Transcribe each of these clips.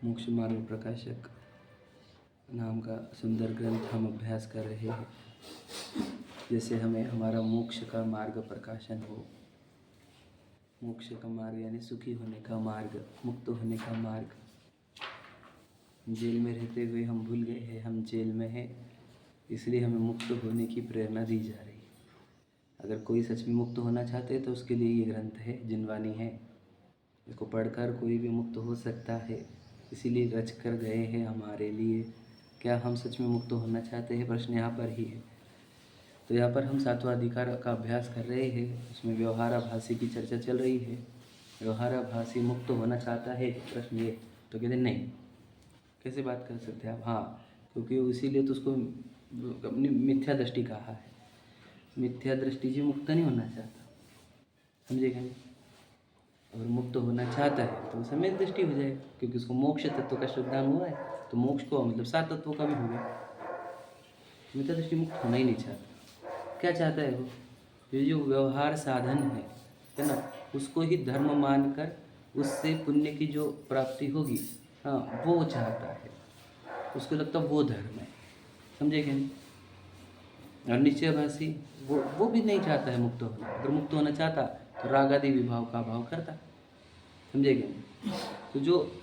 मोक्ष मार्ग प्रकाशक नाम का सुंदर ग्रंथ हम अभ्यास कर रहे हैं। जैसे हमें हमारा मोक्ष का मार्ग प्रकाशन हो। मोक्ष का मार्ग यानी सुखी होने का मार्ग, मुक्त होने का मार्ग। जेल में रहते हुए हम भूल गए हैं हम जेल में हैं, इसलिए हमें मुक्त होने की प्रेरणा दी जा रही है। अगर कोई सच में मुक्त होना चाहते हैं तो उसके लिए ये ग्रंथ है, जिनवानी है। इसको पढ़कर कोई भी मुक्त हो सकता है, इसीलिए रच कर गए हैं हमारे लिए। क्या हम सच में मुक्त होना चाहते हैं? प्रश्न यहाँ पर ही है। तो यहाँ पर हम सातवां अधिकार का अभ्यास कर रहे हैं। उसमें व्यवहाराभासी की चर्चा चल रही है। व्यवहाराभासी मुक्त होना चाहता है, प्रश्न ये तो कहते नहीं। कैसे बात कर सकते हैं आप? हाँ, क्योंकि इसीलिए तो उसको अपनी मिथ्या दृष्टि कहा है। मिथ्या दृष्टि जी मुक्त नहीं होना चाहता, समझेगा नहीं। अगर मुक्त होना चाहता है तो सम्यक दृष्टि हो जाएगी, क्योंकि उसको मोक्ष तत्व का श्रद्धान हुआ है। तो मोक्ष को मतलब सात तत्वों का भी हो गया। मिथ्या दृष्टि मुक्त होना ही नहीं चाहता। क्या चाहता है वो? ये जो व्यवहार साधन है ना, उसको ही धर्म मानकर उससे पुण्य की जो प्राप्ति होगी, हाँ, वो चाहता है। उसको लगता है वो धर्म है, समझे क्या नहीं। और निश्चयभासी वो भी नहीं चाहता है मुक्त होना। अगर मुक्त होना चाहता तो राग आदि विभाव का अभाव करता, समझे क्या नहीं। तो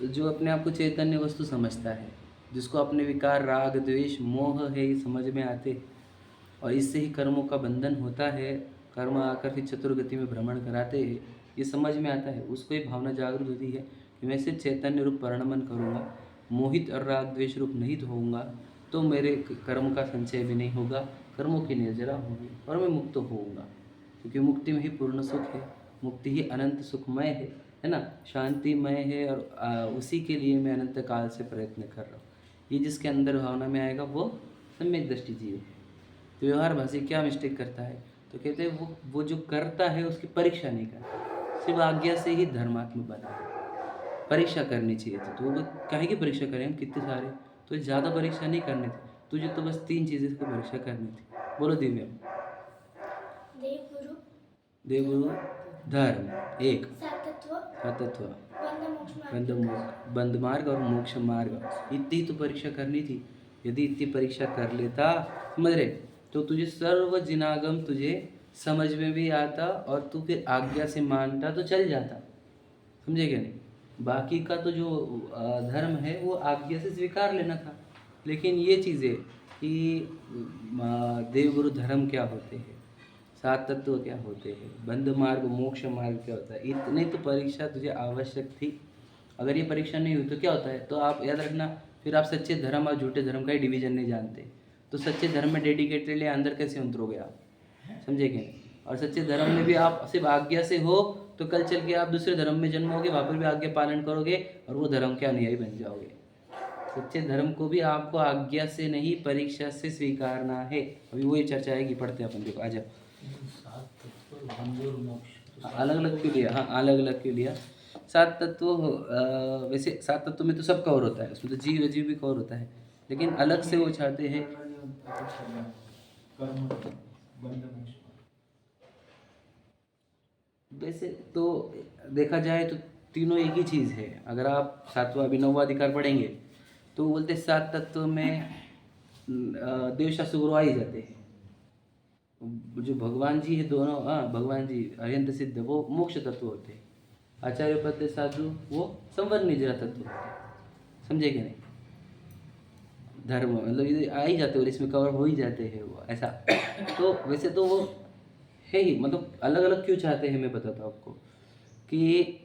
जो अपने आप को चैतन्य वस्तु समझता है, जिसको अपने विकार राग द्वेष मोह है ये समझ में आते, और इससे ही कर्मों का बंधन होता है, कर्म आकर फिर चतुर्गति में भ्रमण कराते हैं, ये समझ में आता है, उसको ही भावना जागृत होती है कि मैं सिर्फ चैतन्य रूप परिणमन करूँगा, मोहित और राग द्वेष रूप नहीं होऊंगा, तो मेरे कर्म का संचय भी नहीं होगा, कर्मों की निर्जरा होगी और मैं मुक्त होऊंगा। क्योंकि मुक्ति में ही पूर्ण सुख है, मुक्ति ही अनंत सुखमय है ना, शांतिमय है। और उसी के लिए मैं अनंत काल से प्रयत्न कर रहा हूँ। ये जिसके अंदर भावना में आएगा वो सम्यक दृष्टि जीव है। तो व्यवहारभासी क्या मिस्टेक करता है? तो कहते हैं वो जो करता है उसकी परीक्षा नहीं करता, सिर्फ आज्ञा से ही धर्मात्म बना है। परीक्षा करनी चाहिए थी, तो वो काहे की परीक्षा करें हम? कितने सारे, तो ज़्यादा परीक्षा नहीं करनी थी तुझे, तो बस 3 चीज़ें की परीक्षा करनी थी। बोलो दिव्या। देवगुरु धर्म, एक तत्व, बंध मार्ग और मोक्ष मार्ग। इतनी तो परीक्षा करनी थी। यदि इतनी परीक्षा कर लेता, समझ रहे, तो तुझे सर्व जिनागम तुझे समझ में भी आता और तू फिर आज्ञा से मानता तो चल जाता, समझे क्या नहीं। बाकी का तो जो धर्म है वो आज्ञा से स्वीकार लेना था। लेकिन ये चीज़ें कि देवगुरु धर्म क्या होते हैं, सात तत्व क्या होते हैं, बंध मार्ग मोक्ष मार्ग क्या होता है, इतनी तो परीक्षा तुझे आवश्यक थी। अगर ये परीक्षा नहीं हुई तो क्या होता है? तो आप याद रखना, फिर आप सच्चे धर्म और झूठे धर्म का ही डिवीजन नहीं जानते। तो सच्चे धर्म में डेडिकेटेड लिए अंदर कैसे उतरोगे आप, समझे क्या नहीं। और सच्चे धर्म में भी आप सिर्फ आज्ञा से हो तो कल चल के आप दूसरे धर्म में जन्मोगे, वहाँ पर भी आज्ञा पालन करोगे और वो धर्म के अनुयायी बन जाओगे। सच्चे धर्म को भी आपको आज्ञा से नहीं परीक्षा से स्वीकारना है। अभी वही चर्चा आएगी, पढ़ते हैं अपन। देखो आ जाओ। अलग अलग क्यों लिया? हाँ, अलग अलग क्यों लिया? सात तत्व वैसे सात तत्व में तो सब कवर होता है, उसमें तो जीव अजीव भी कवर होता है, लेकिन अलग से वो चाहते हैं। वैसे तो देखा जाए तो तीनों एक ही चीज़ है। अगर आप सातवां अभिनववां अधिकार पढ़ेंगे तो बोलते सात तत्व में देवशास्त्र गुरु आ ही जाते हैं। जो भगवान जी है दोनों, हाँ, भगवान जी अरिहंत सिद्ध वो मोक्ष तत्व होते हैं। आचार्य पद साधु वो संवर निजरा तत्व होते हैं, समझे क्या नहीं। धर्म मतलब ये आ ही जाते हैं और इसमें कवर हो ही जाते हैं वो, ऐसा। तो वैसे तो वो है ही, मतलब अलग अलग क्यों चाहते हैं मैं बताता हूँ आपको कि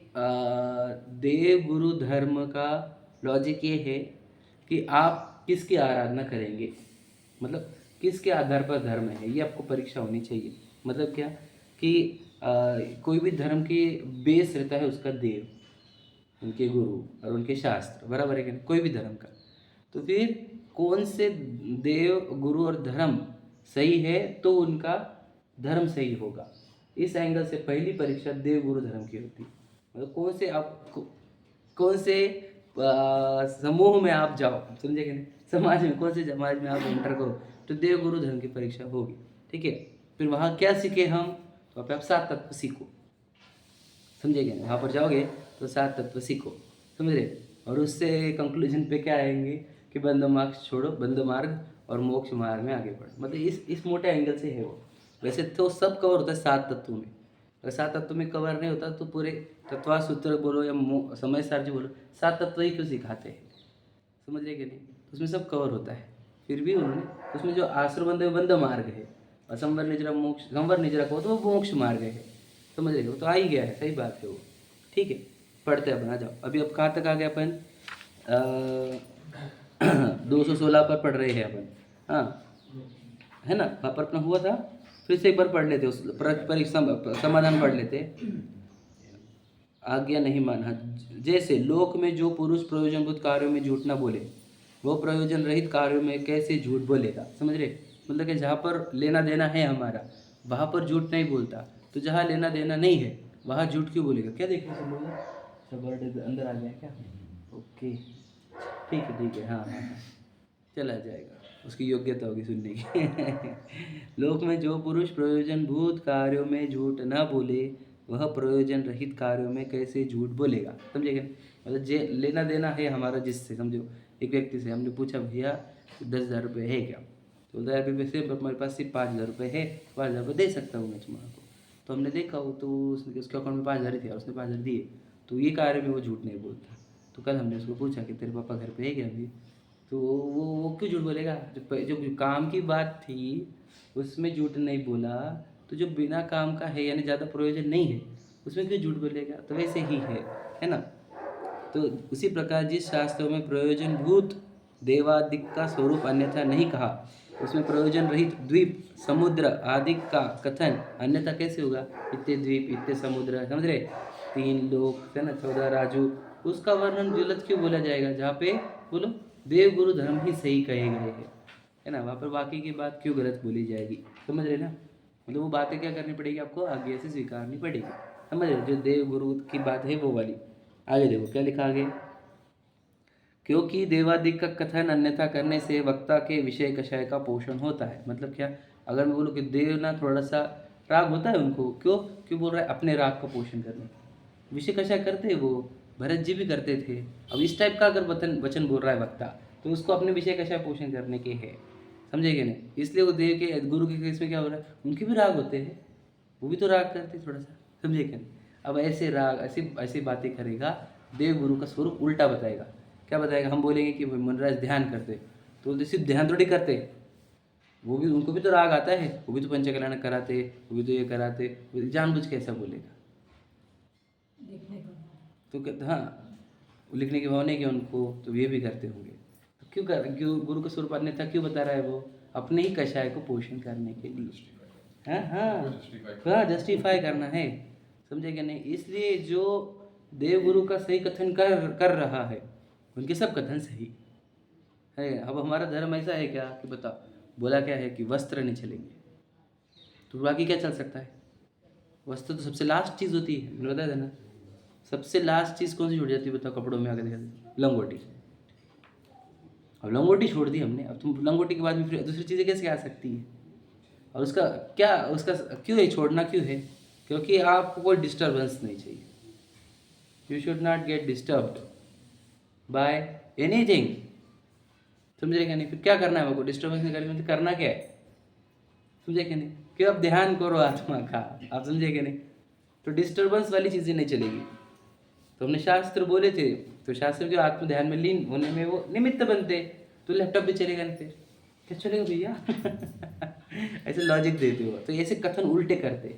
देव गुरु धर्म का लॉजिक ये है कि आप किसकी आराधना करेंगे, मतलब किसके आधार पर धर्म है, ये आपको परीक्षा होनी चाहिए। मतलब क्या कि कोई भी धर्म की बेस रहता है उसका देव, उनके गुरु और उनके शास्त्र, बराबर है कि नहीं, कोई भी धर्म का। तो फिर कौन से देव गुरु और धर्म सही है तो उनका धर्म सही होगा। इस एंगल से पहली परीक्षा देव गुरु धर्म की होती है। मतलब कौन से समूह में आप जाओ, समझे कि नहीं, समाज में कौन से समाज में आप एंटर करो तो देव गुरु धर्म की परीक्षा होगी, ठीक है। फिर वहाँ क्या सीखे हम? तो आप सात तत्व सीखो, समझे क्या? वहाँ पर जाओगे तो सात तत्व सीखो, समझ रहे। और उससे कंक्लूजन पे क्या आएंगे कि बंध मार्ग छोड़ो, बंध मार्ग और मोक्ष मार्ग में आगे बढ़ो। मतलब इस मोटे एंगल से है वो। वैसे तो सब कवर होता है 7 तत्वों में, अगर 7 तत्वों में कवर नहीं होता तो पूरे तत्वा सूत्र बोलो या समय सारजी बोलो, 7 तत्व ही क्यों सिखाते हैं, समझ रहे कि नहीं। उसमें सब कवर होता है, फिर भी उन्होंने उसमें जो आश्रबंध बंध मार्ग है, असंवर निजरा मोक्ष, संवर निजरा को तो वो मोक्ष मार्ग है, समझ रहे हो। तो आ ही गया है, सही बात है वो। ठीक है, पढ़ते अपन, आ जाओ। अभी अब कहाँ तक आ गए अपन? 216 पर पढ़ रहे हैं अपन, हाँ है ना। वहाँ पर अपना हुआ था, फिर से एक बार पढ़ लेते, उस पर समाधान पढ़ लेते। आज्ञा नहीं माना, जैसे लोक में जो पुरुष प्रयोजनभूत कार्यों में झूठ ना बोले, वो प्रयोजन रहित कार्यों में कैसे झूठ बोलेगा, समझ रहे। मतलब कि जहाँ पर लेना देना है हमारा, वहाँ पर झूठ नहीं बोलता, तो जहाँ लेना देना नहीं है वहाँ झूठ क्यों बोलेगा। क्या देखिए सब बोला, सब वर्ड अंदर आ गया क्या? ओके, ठीक है, हाँ हाँ, चला जाएगा, उसकी योग्यता होगी सुनने की। लोक में जो पुरुष प्रयोजनभूत कार्यों में झूठ ना बोले, वह प्रयोजन रहित कार्यों में कैसे झूठ बोलेगा, समझेगा। मतलब जे लेना देना है हमारा जिससे, समझो एक व्यक्ति से हमने पूछा भैया 10,000 रुपये है क्या, तो बोलता है अभी वैसे हमारे पास सिर्फ 5,000 रुपये है, 5,000 रुपये दे सकता हूँ मैं तुम्हारा को। तो हमने देखा वो तो उसके अकाउंट में 5,000 ही थे और उसने 5,000 दिए, तो ये कार्य में वो झूठ नहीं बोलता। तो कल हमने उसको पूछा कि तेरे पापा घर पे है क्या अभी, तो वो क्यों झूठ बोलेगा। जो काम की बात थी उसमें झूठ नहीं बोला, तो जो बिना काम का है यानी ज़्यादा प्रयोजन नहीं है उसमें क्यों झूठ बोलेगा। तो वैसे ही है ना। तो उसी प्रकार जिस शास्त्रों में प्रयोजनभूत देवादिक का स्वरूप अन्यथा नहीं कहा, उसमें प्रयोजन रहित द्वीप समुद्र आदि का कथन अन्यथा कैसे होगा। इतने द्वीप, इतने समुद्र, समझ रहे, 3 लोक है ना, 14 राजू, उसका वर्णन गलत क्यों बोला जाएगा। जहाँ पे बोलो देव गुरु धर्म ही सही कहे गए हैं, है ना, वहाँ पर बाकी की बात क्यों गलत बोली जाएगी, समझ रहे ना। मतलब वो बातें क्या करनी पड़ेगी आपको, आगे से स्वीकारनी पड़ेगी, समझ रहे। जो देव गुरु की बात है वो वाली। आगे देखो क्या लिखा आगे, क्योंकि देवादिक का कथन अन्यथा करने से वक्ता के विषय कषाय का पोषण होता है। मतलब क्या, अगर मैं बोलूँ कि देव ना थोड़ा सा राग होता है उनको, क्यों बोल रहा है, अपने राग का पोषण करने, विषय कषाय करते वो भरत जी भी करते थे। अब इस टाइप का अगर वचन बोल रहा है वक्ता, तो उसको अपने विषय कषाय पोषण करने के है, समझेगे नहीं। इसलिए वो देव के गुरु के केस में क्या हो रहा है, उनके भी राग होते हैं, वो भी तो राग करते थोड़ा सा, समझेगे नहीं। अब ऐसे राग ऐसी बातें करेगा, देव गुरु का स्वरूप उल्टा बताएगा। क्या बताएगा, हम बोलेंगे कि मनराज ध्यान करते, तो बोलते सिर्फ ध्यान थोड़ी करते, वो भी, उनको भी तो राग आता है, वो भी तो पंचकल्याण कराते, वो भी तो ये कराते, जानबूझ के ऐसा बोलेगा। तो हाँ, लिखने के भाव नहीं किया उनको, तो ये भी करते होंगे। तो क्यों गुरु का स्वरूप अन्यथा क्यों बता रहा है, वो अपने ही कषाय को पोषण करने के लिए, हाँ जस्टिफाई करना है, समझे क्या नहीं। इसलिए जो देव गुरु का सही कथन कर रहा है, उनके सब कथन सही है। अब हमारा धर्म ऐसा है क्या कि बताओ, बोला क्या है कि वस्त्र नहीं चलेंगे, तो बाकी क्या चल सकता है। वस्त्र तो सबसे लास्ट चीज़ होती है, मैंने बताया था ना। सबसे लास्ट चीज़ कौन सी छूट जाती है बताओ कपड़ों में, आगे देखा, लंगोटी। अब लंगोटी छोड़ दी हमने, अब तुम लंगोटी के बाद में फिर दूसरी चीज़ें कैसे आ सकती है। और उसका क्यों है, छोड़ना क्यों है, क्योंकि आपको कोई डिस्टर्बेंस नहीं चाहिए। You should not get disturbed by anything, समझे क्या नहीं। फिर क्या करना है आपको, डिस्टर्बेंस नहीं करनी, करना क्या है, समझे क्या नहीं। क्यों, आप ध्यान करो आत्मा का, आप समझे क्या नहीं। तो डिस्टर्बेंस वाली चीज़ें नहीं चलेगी। तो हमने शास्त्र बोले थे, तो शास्त्र जो आत्म ध्यान में लीन होने में वो निमित्त बनते, तो लैपटॉप भी चलेगा नहीं, फिर क्या चलेगा भैया। ऐसे लॉजिक देते हो, तो ऐसे कथन उल्टे करते,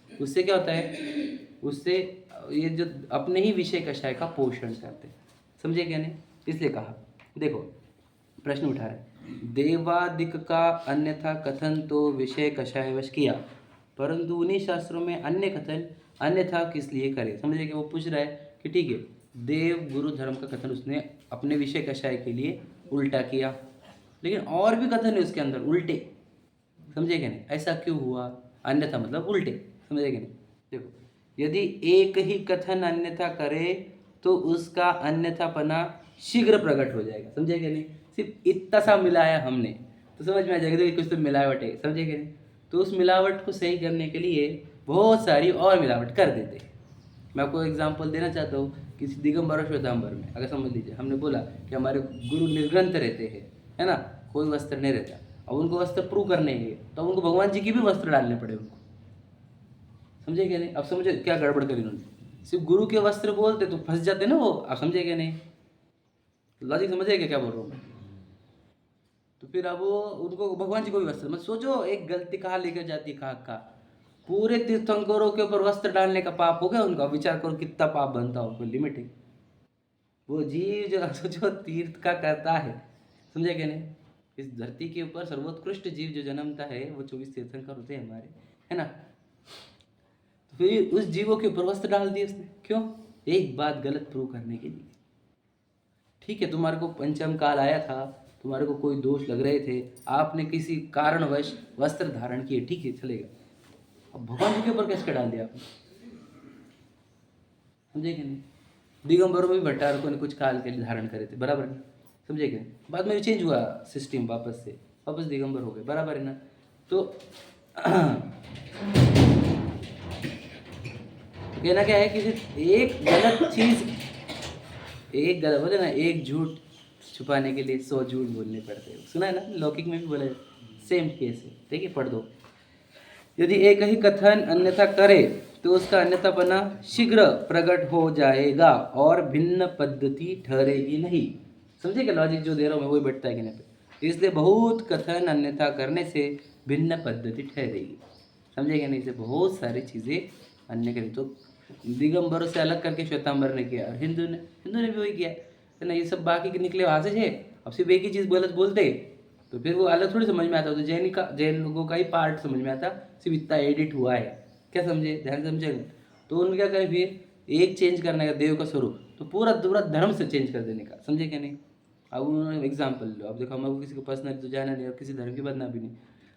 उससे क्या होता है, उससे ये जो अपने ही विषय कषाय का पोषण करते, समझे क्या नहीं। इसलिए कहा, देखो प्रश्न उठा रहे, देवादिक का अन्यथा कथन तो विषय कषायवश किया, परंतु उन्हीं शास्त्रों में अन्य कथन अन्यथा किस लिए करे। समझे कि वो पूछ रहा है कि ठीक है, देव गुरु धर्म का कथन उसने अपने विषय कषाय के लिए उल्टा किया, लेकिन और भी कथन है उसके अंदर उल्टे, समझे क्या नहीं। ऐसा क्यों हुआ, अन्यथा मतलब उल्टे, समझे क्या नहीं। देखो, यदि एक ही कथन अन्यथा करे तो उसका अन्यथापना शीघ्र प्रकट हो जाएगा, समझे क्या नहीं। सिर्फ इतना सा मिलाया हमने तो समझ में आ जाएगा कि कुछ तो मिलावट है, समझे क्या नहीं। तो उस मिलावट को सही करने के लिए बहुत सारी और मिलावट कर देते हैं। मैं आपको एग्जांपल देना चाहता हूँ किसी दिगंबर और श्वेतांबर में अगर समझ लीजिए हमने बोला कि हमारे गुरु निर्ग्रंथ रहते हैं, है ना, कोई वस्त्र नहीं रहता, अब उनको वस्त्र प्रूव करने हैं तो उनको भगवान जी की भी वस्त्र डालने पड़े उनको, समझे क्या नहीं? अब समझे क्या गड़बड़ करी उन्होंने, सिर्फ गुरु के वस्त्र बोलते तो फंस जाते ना वो, आप समझे क्या नहीं? लॉजिक समझे क्या बोल रहा हूँ मैं? तो फिर अब वो उनको भगवान जी को भी वस्त्र, मत सोचो एक गलती कहाँ लेकर जाती है, कहाँ पूरे तीर्थंकरों के ऊपर वस्त्र डालने का पाप हो गया उनका, विचार करो कितना पाप बनता हो, कोई लिमिट है? वो जीव जो सोचो तीर्थ का करता है, समझे क्या नहीं? इस धरती के ऊपर सर्वोत्कृष्ट जीव जो जन्मता है वो 24 तीर्थंकर होते हैं हमारे, है ना? तो फिर उस जीवों के ऊपर वस्त्र डाल दिए उसने, क्यों? एक बात गलत प्रूव करने के लिए। ठीक है, तुम्हारे को पंचम काल आया था, तुम्हारे को कोई दोष लग रहे थे, आपने किसी कारणवश वस्त्र धारण किए, ठीक है चलेगा, अब भगवान जी के ऊपर कैसे डाल दिया आपने, समझे कि नहीं? दिगंबरों में भी भट्टारकों ने कुछ काल के लिए धारण करे थे, बराबर नहीं? समझे कि नहीं? बाद में चेंज हुआ सिस्टम, वापस दिगंबर हो गए, बराबर है ना? तो कहना क्या है कि एक गलत चीज, एक गलत बोले ना, एक झूठ छुपाने के लिए 100 झूठ बोलने पड़ते हैं, सुना है ना? लौकिक में भी बोला, सेम केस है, ठीक है, पढ़ दो। यदि एक ही कथन अन्यथा करे तो उसका अन्यथापना शीघ्र प्रकट हो जाएगा और भिन्न पद्धति ठहरेगी नहीं। समझे क्या लॉजिक जो दे रहा हूँ मैं, वही बैठता है कि नहीं पे? इसलिए बहुत कथन अन्यथा करने से भिन्न पद्धति ठहरेगी, समझे क्या नहीं? इसे बहुत सारी चीज़ें अन्य करें, तो दिगंबरों से अलग करके श्वेतांबर ने किया, और हिंदू ने भी वही किया, है ना? ये सब बाकी के निकले वहाँ से है, अब सिर्फ एक ही चीज़ गलत बोलते तो फिर वो अलग थोड़ी समझ में आता, तो जैन लोगों का ही पार्ट समझ में आता, सिर्फ इतना एडिट हुआ है, क्या समझे? ध्यान समझे? तो उन्होंने क्या करें फिर, एक चेंज करने का देव का स्वरूप, तो पूरा धर्म से चेंज कर देने का, समझे क्या नहीं? अब उन्होंने एग्जाम्पल लो, अब देखो हमको किसी को पर्सनली तो जाना नहीं और किसी धर्म की बदनाम भी नहीं,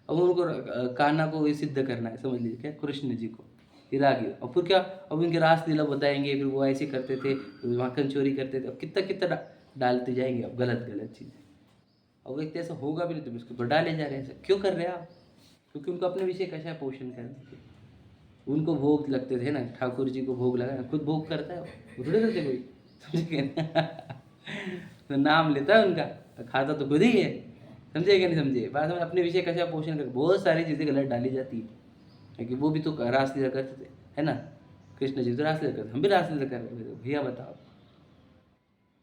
अब उनको कान्हा को ये सिद्ध करना है, समझ लीजिए क्या, कृष्ण जी को रागी, और फिर क्या, अब उनके रासलीला बताएंगे, फिर वो ऐसे करते थे, माखन चोरी करते थे, अब कितना डालते जाएंगे अब गलत चीज़ें, और व्यक्ति ऐसा होगा भी नहीं तो उसको डाले जा रहे हैं, ऐसा क्यों कर रहे हैं आप? क्योंकि उनको अपने विषय कैसा पोषण करने थे, उनको भोग लगते थे ना, ठाकुर जी को भोग लगा, खुद भोग करता है वो थोड़े करते कोई, समझे? तो नाम लेता है उनका, खाता तो खुद ही है, समझे क्या नहीं समझे? बाद में अपने विषय कैसा पोषण कर, बहुत सारी चीज़ें गलत डाली जाती है, क्योंकि वो भी तो रासलीला करते थे, है ना? कृष्ण जी तो रासलीला करते, हम भी रासलीला कर रहे थे, भैया बताओ,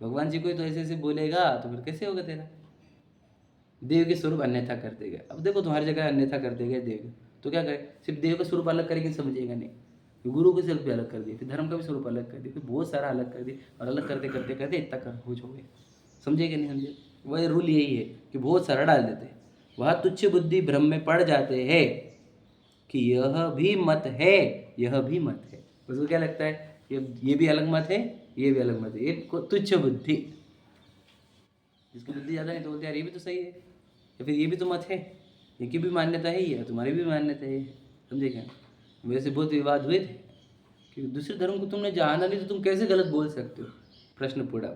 भगवान जी को तो ऐसे बोलेगा तो फिर कैसे होगा तेरा? देव के स्वरूप अन्यथा कर देगा, अब देखो तुम्हारी जगह अन्यथा कर देगा देव, तो क्या करे, सिर्फ देव का स्वरूप अलग करेंगे समझेगा नहीं, गुरु के स्वरूप भी अलग कर दिए, फिर धर्म का भी स्वरूप अलग कर दिया, फिर बहुत सारा अलग कर दिया, और अलग करते करते करते इतना कर हो जाओगे, समझे कि नहीं समझे? वह रूल यही है कि बहुत सारा डाल देते हैं, वह तुच्छ बुद्धि भ्रम में पड़ जाते हैं कि यह भी मत है, यह भी मत है, उसको क्या लगता है ये भी अलग मत है, ये भी अलग मत है, ये तुच्छ बुद्धि, जिसकी बुद्धि ज़्यादा है तो बोलते यार ये भी तो सही है, या फिर ये भी तो मत है, इनकी भी मान्यता है ही है, तुम्हारी भी मान्यता है, समझे क्या? वैसे बहुत विवाद हुए थे कि दूसरे धर्म को तुमने जाना नहीं तो तुम कैसे गलत बोल सकते हो, प्रश्न पड़ा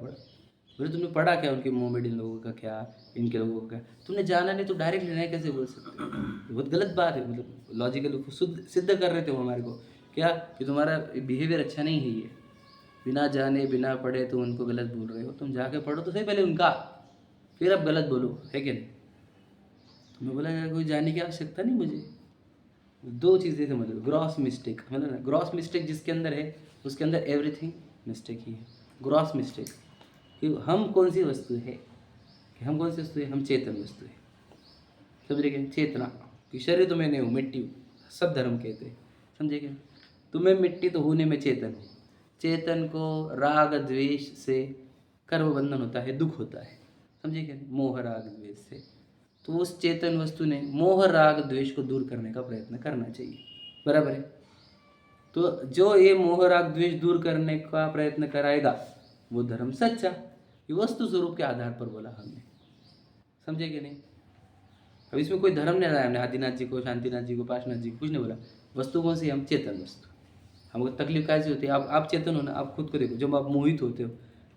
बोले तुमने पढ़ा क्या उनके मुँह में, इन लोगों का क्या, इनके लोगों का, तुमने जाना नहीं तो डायरेक्ट निर्णय कैसे बोल सकते हो? बहुत गलत बात है, मतलब लॉजिकल सिद्ध कर रहे थे वो हमारे को, क्या कि तुम्हारा बिहेवियर अच्छा नहीं है, ये बिना जाने बिना पढ़े तुम उनको गलत बोल रहे हो, तुम जाके पढ़ो तो सही पहले उनका, फिर अब गलत बोलो, है कि नहीं? तुम्हें बोला यार कोई जाने की आवश्यकता नहीं मुझे, दो चीज़ें समझ लो, ग्रॉस मिस्टेक, मतलब ना ग्रॉस मिस्टेक जिसके अंदर है उसके अंदर एवरीथिंग मिस्टेक ही है, ग्रॉस मिस्टेक कि हम कौन सी वस्तु है, कि हम कौन सी वस्तु है, हम चेतन वस्तु है, समझे क्या? चेतना कि शरीर तो मैं नहीं हूँ, मिट्टी हूँ, सब धर्म कहते हैं, समझे क्या? तुम्हें मिट्टी तो होने में चेतन हो, चेतन को राग द्वेष से कर्म बंधन होता है, दुख होता है, समझे क्या? मोह राग द्वेष से, तो उस चेतन वस्तु ने मोह राग द्वेष को दूर करने का प्रयत्न करना चाहिए, बराबर है? तो जो ये मोह राग द्वेष दूर करने का प्रयत्न कराएगा वो धर्म सच्चा, ये वस्तु स्वरूप के आधार पर बोला हमने, समझे कि नहीं? अब इसमें कोई धर्म नहीं लाया हमने, आदिनाथ जी को, शांतिनाथ जी को, पार्श्वनाथ जी को, कुछ नहीं बोला, वस्तु कौन सी? हम चेतन वस्तु। हमको तकलीफ कैसी होती है, आप चेतन हो ना, आप खुद को देखो, जब आप मोहित होते हो,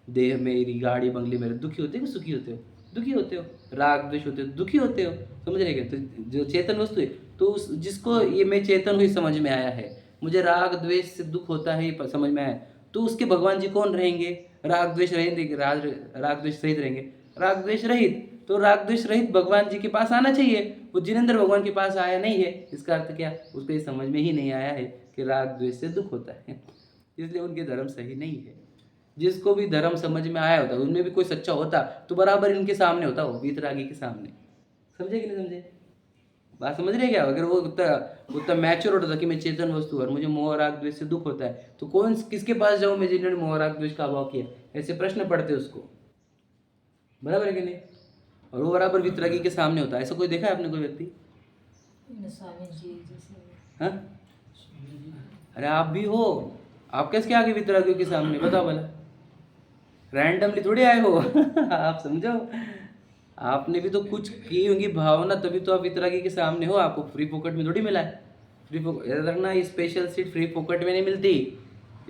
देह मेरी गाड़ी बंगले मेरे, दुखी होते हो कि सुखी होते हो? दुखी होते हो, राग द्वेष होते हो, दुखी होते हो, समझ रहे क्या? तो जो चेतन वस्तु है, तो उस जिसको ये मैं चेतन हुई समझ में आया है, मुझे राग द्वेष से दुख होता है ये समझ में आया, तो उसके भगवान जी कौन रहेंगे? राग द्वेष रहित, राग द्वेष रहित रहेंगे, राग द्वेष रहित। तो राग द्वेष रहित भगवान जी के पास आना चाहिए, वो जिनेंद्र भगवान के पास आया नहीं है। इसका अर्थ क्या? उसको ये समझ में ही नहीं आया है कि राग द्वेष से दुख होता है, इसलिए उनके धर्म सही नहीं है। जिसको भी धर्म समझ में आया होता, उनमें भी कोई सच्चा होता तो बराबर इनके सामने होता, वो वीतरागी के सामने। समझे कि नहीं समझे? बात समझ रहे क्या? अगर वो उतना मैच्योर होता था कि मैं चेतन वस्तु और मुझे मोह राग द्वेष से दुख होता है, तो कौन किसके पास जाऊं मैं जिन्होंने मोह राग द्वेष का अभाव किया? ऐसे प्रश्न पढ़ते उसको, बराबर है कि नहीं? और वो बराबर वितरागी के सामने होता है। ऐसा कोई देखा है आपने कोई व्यक्ति? हाँ, अरे आप भी हो, आप कैसे आगे वितरागियों के सामने? बताओ भला, रैंडमली थोड़ी आए हो आप समझो, आपने भी तो कुछ की होंगी भावना, तभी तो आप वितरागी के सामने हो। आपको फ्री पॉकेट में थोड़ी मिला है। फ्री पॉकेट याद रखना, ये स्पेशल सीट फ्री पॉकेट में नहीं मिलती,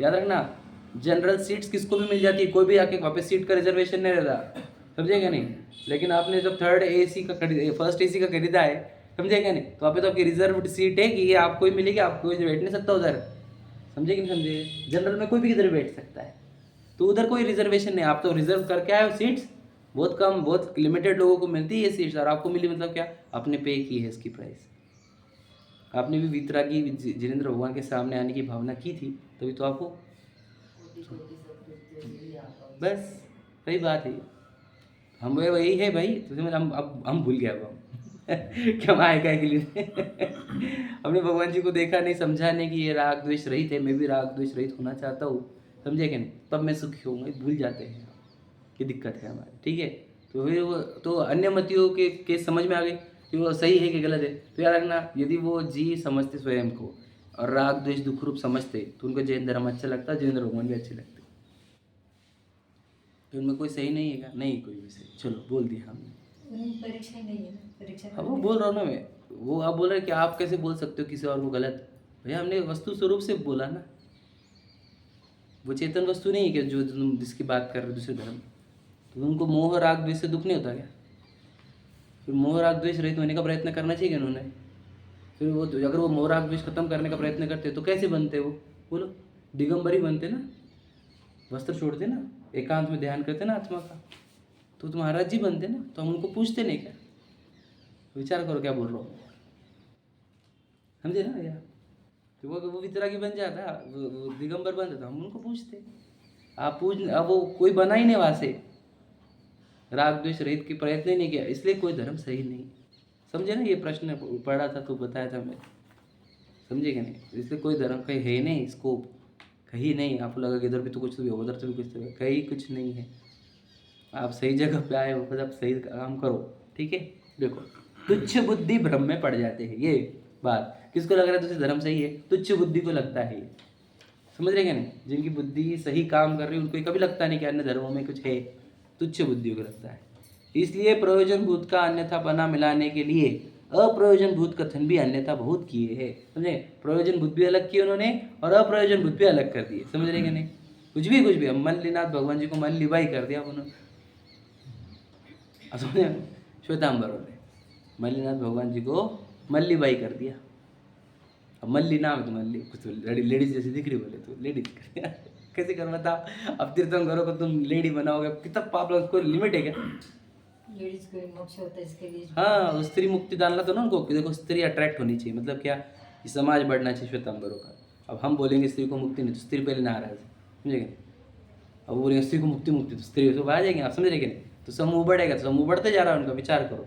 याद रखना। जनरल सीट्स किसको भी मिल जाती है, कोई भी आके वहाँ पे सीट का रिजर्वेशन नहीं रहता, समझेगा नहीं? लेकिन आपने जब थर्ड एसी का फर्स्ट एसी का खरीदा है, समझेगा नहीं, तो वहाँ पे तो आपकी रिजर्व सीट है कि ये आपको ही मिलेगी, आपको बैठ नहीं सकता उधर, समझे कि नहीं समझे? जनरल में कोई भी किधर बैठ सकता है, तो उधर कोई रिजर्वेशन नहीं। आप तो रिजर्व करके आए हो सीट्स, बहुत कम, बहुत लिमिटेड लोगों को मिलती है ये सीट्स, और आपको मिली मतलब क्या? आपने पे की है इसकी प्राइस। आपने भी वितरागी जिनेंद्र भगवान के सामने आने की भावना की थी, तभी तो आपको, बस वही बात है। हम वही है भाई, तो समझ, हम भूल गए अब हम क्या आएगा के लिए हमने भगवान जी को देखा नहीं, समझा नहीं कि ये राग द्वेष रहित है, मैं भी राग द्वेष रहित होना चाहता हूँ, समझे कि नहीं? तब मैं सुखी होऊंगा। भूल जाते हैं कि दिक्कत है हमारी, ठीक है? तो फिर वो तो अन्य मतियों के समझ में आ गई कि वो सही है कि गलत है। तो याद रखना, यदि वो जी समझते स्वयं को और राग द्वेष दुख रूप समझते, तो उनको जैन धर्म अच्छा लगता, जिनेंद्र भगवान भी अच्छे लगते। तो उनमें कोई सही नहीं है क्या? नहीं कोई भी सही। चलो बोल दिया हमने, परीक्षा नहीं है ना, परीक्षा अब वो बोल रहा हूँ ना मैं, वो आप बोल रहे कि आप कैसे बोल सकते हो किसी और को गलत? भैया हमने वस्तु स्वरूप से बोला ना, वो चेतन वस्तु नहीं है क्या जो तुम जिसकी बात कर रहे हो दूसरे धर्म? तो उनको मोह राग द्वेष से दुख नहीं होता क्या? फिर मोह राग द्वेष रहित होने का प्रयत्न करना चाहिए उन्होंने। फिर वो अगर वो मोह राग द्वेष खत्म करने का प्रयत्न करते तो कैसे बनते वो? बोलो, दिगंबर ही बनते ना, वस्त्र छोड़ते ना, एकांत में ध्यान करते ना आत्मा का, तो महाराज जी बनते ना। तो हम उनको पूछते नहीं क्या? विचार करो क्या बोल रहा हूँ, समझे ना भैया? तो वो वितरागी बन जाता, वो दिगंबर बन जाता, हम उनको पूछते। आप पूछ, अब वो कोई बना ही नहीं वहाँ से, राग द्वेष रहित की प्रयत्न ही नहीं किया, इसलिए कोई धर्म सही नहीं। समझे ना? ये प्रश्न पढ़ा था तो बताया था मैं, समझे क्या नहीं? इसलिए कोई धर्म कहीं है नहीं, स्कोप कहीं नहीं। आपको लगा कि इधर भी तो कुछ तो भी होगा, उधर तो भी कुछ तो भी, कहीं कुछ नहीं है। आप सही जगह पे आए हो, बस आप सही काम करो, ठीक है? देखो, तुच्छ बुद्धि भ्रम में पड़ जाते हैं, ये बात किसको लग रहा है तुझे धर्म सही है? तुच्छ बुद्धि को लगता है ये, समझ रहे क्या नहीं? जिनकी बुद्धि सही काम कर रही है उनको कभी लगता नहीं कि अन्य धर्मों में कुछ है, तुच्छ बुद्धि को लगता है। इसलिए प्रयोजन भूत का अन्यथा पना मिलाने के लिए अप्रयोजन भूत कथन भी अन्यथा बहुत किए हैं, समझे? प्रयोजन भूत भी अलग किए उन्होंने और अप्रयोजन भूत भी अलग कर दिए, समझ रहे क्या नहीं? कुछ भी हम मल्लीनाथ भगवान जी को मल्लीबाई कर दिया उन्होंने, समझे? श्वेतांबरों ने मल्लीनाथ भगवान जी को मल्लीबाई कर दिया। अब मल्ली नाम है तो मल्ली, कुछ तो लेडीज जैसी दिख रही, बोले तो लेडीज कैसे कर बताओ? अब तीर्थंकरों को तुम लेडी बनाओगे, कितना पाप लगा, कोई लिमिट है क्या? लेडीज को मोक्ष होता है इसके लिए। हाँ, स्त्री मुक्ति डालना तो ना उनको, कि देखो स्त्री अट्रैक्ट होनी चाहिए, मतलब क्या? ये समाज बढ़ना चाहिए श्वेतांबरों का। अब हम बोलेंगे स्त्री को मुक्ति नहीं, तो स्त्री पहले नाराज है, समझेंगे? अब वो बोलेंगे स्त्री को मुक्ति मुक्ति, तो स्त्री तो आ जाएंगे, आप समझ रहे कि नहीं? तो समूह बढ़ेगा, तो समूह बढ़ते जा रहा है उनका, विचार करो।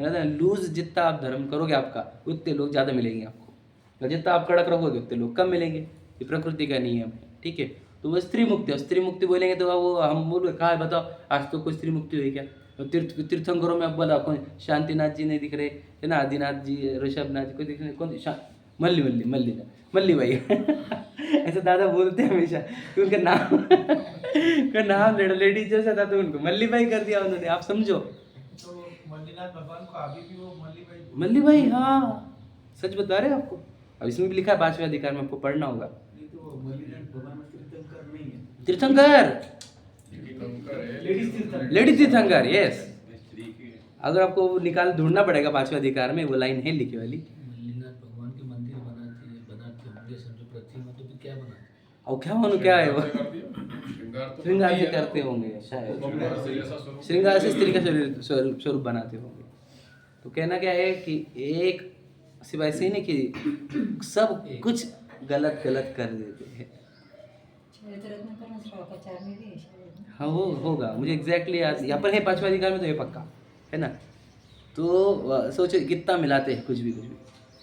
मैंने लूज जितना आप धर्म करोगे आपका, उतने लोग ज़्यादा मिलेंगे आपको, जितना आप कड़क रखोगे उतने लोग कम मिलेंगे। ये प्रकृति का नियम है, ठीक है? तो वो स्त्री मुक्ति, स्त्री मुक्ति बोलेंगे तो वो हम बोल कहा है, बताओ आज तो कोई स्त्री मुक्ति हुई क्या? तो तीर्थंकरों में अब बोला कौन? शांतिनाथ जी नहीं दिख रहे है ना, आदिनाथ जी, ऋषभनाथ जी, कोई दिख रहे? कौन? मल्ली भाई ऐसा दादा बोलते हैं हमेशा, कि उनका नाम का नाम लेडीज जैसा था तो उनको मल्ली भाई कर दिया उन्होंने, आप समझो। तो मल्लीनाथ भगवान को अभी भी वो मल्ली भाई, हाँ सच बता रहे हैं आपको। अब इसमें भी लिखा है 5वें अधिकार में, आपको पढ़ना होगा। नहीं तो मल्लीनाथ भगवान में तीर्थंकर नहीं है, तीर्थंकर, लेडीज तीर्थंकर, यस। अगर आपको निकाल ढूंढना पड़ेगा 5वें अधिकार में, वो लाइन है लिखी वाली। मल्लीनाथ भगवान के मंदिर बनाते होंगे, समझो प्रतिमा, तो फिर क्या बनाते? और क्या मानो क्या है वो तो श्रृंगार करते से ही है ना। करते होंगे शायद, भगवान से ऐसा स्वरूप श्रृंगार से स्त्री का स्वरूप बनाते होंगे। तो कहना क्या है कि एक सिर्फ ऐसे ही नहीं कि सब कुछ गलत गलत कर देते हैं। चरित्र रत्न करना श्लोकाचार में भी है शायद। हाँ वो होगा, मुझे एग्जैक्टली याद यहाँ पर है पांचवा अधिकार में, तो ये पक्का है ना। तो सोचो कितना मिलाते हैं कुछ भी कुछ भी।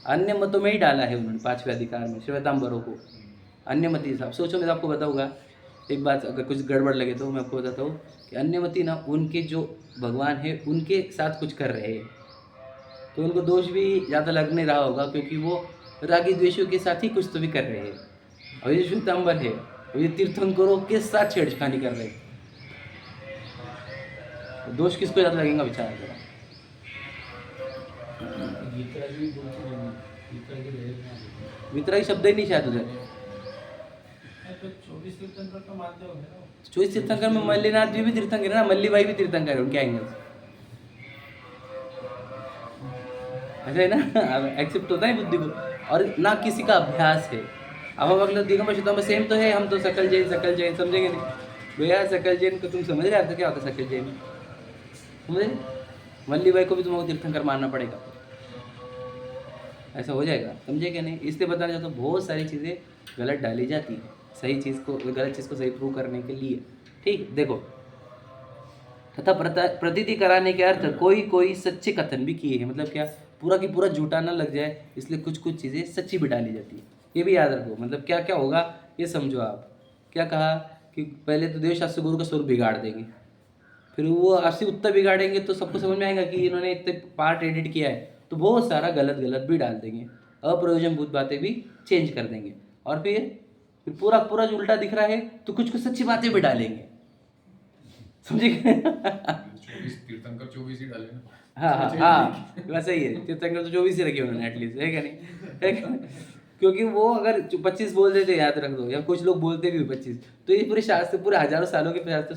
अन्य मतों में ही डाला है उन्होंने पांचवें अधिकार में श्वेतांबरों को, अन्य मती साहब। सोचो मैं आपको बताऊंगा एक बात, अगर कुछ गड़बड़ लगे तो मैं आपको बताता हूँ कि अन्यमती ना उनके जो भगवान है उनके साथ कुछ कर रहे हैं, तो उनको दोष भी ज़्यादा लग नहीं रहा होगा, क्योंकि वो रागी द्वेषियों के साथ ही कुछ तो भी कर रहे हैं। और ये श्वेतांबर है, और ये तीर्थंकरों के साथ छेड़छानी कर रहे हैं, तो दोष किसको ज़्यादा लगेगा विचार करो। गीता भी बोलते हैं, गीता के भेद में वितरागी शब्द ही नहीं शायद उधर। तो 24 तीर्थंकर तो मानते होंगे ना। चौबीस तीर्थंकर में मल्लीनाथ जी भी तीर्थंकर है ना, मल्लीबाई भी तीर्थंकर है उनके एंगल से, ऐसा है ना। एक्सेप्ट होता है बुद्धि को, और ना किसी का अभ्यास है। अब हम अगले दिगंबर श्वेतांबर सेम तो है, हम तो सकल जैन समझेंगे नहीं भैया। सकल जैन को तुम समझ रहे हो क्या होता है सकल जैन, समझे? मल्लीबाई को भी तुमको तीर्थंकर मानना पड़ेगा, ऐसा हो जाएगा, समझे क्या नहीं। इसलिए बताना चाहता हूँ बहुत सारी चीज़ें गलत डाली जाती है, सही चीज़ को गलत चीज़ को सही प्रूव करने के लिए। ठीक, देखो तथा प्रतीति कराने के अर्थ कोई कोई सच्चे कथन भी किए हैं, मतलब क्या पूरा की पूरा झूठा ना लग जाए, इसलिए कुछ कुछ चीज़ें सच्ची भी डाली जाती है, ये भी याद रखो। मतलब क्या क्या होगा ये समझो आप। क्या कहा कि पहले तो देवशास्त्र गुरु का स्वरूप बिगाड़ देंगे, फिर वो आपसे उत्तर बिगाड़ेंगे, तो सबको समझ में आएगा कि इन्होंने इतने पार्ट एडिट किया है, तो बहुत सारा गलत गलत भी डाल देंगे, अप्रयोजनभूत बातें भी चेंज कर देंगे, और फिर पूरा पूरा जो उल्टा दिख रहा है तो कुछ कुछ सच्ची बातें भी डालेंगे, समझे? 24 तीर्थंकर 24 ही डाले ना। हाँ वैसा ही है, तीर्थंकर तो 24 ही रखे उन्होंने एटलीस्ट, है क्या नहीं? है क्या? क्योंकि वो अगर 25 बोल देते याद रख दो, या कुछ लोग बोलते भी 25, तो ये पूरे शास्त्र पूरे हजारों सालों के शास्त्र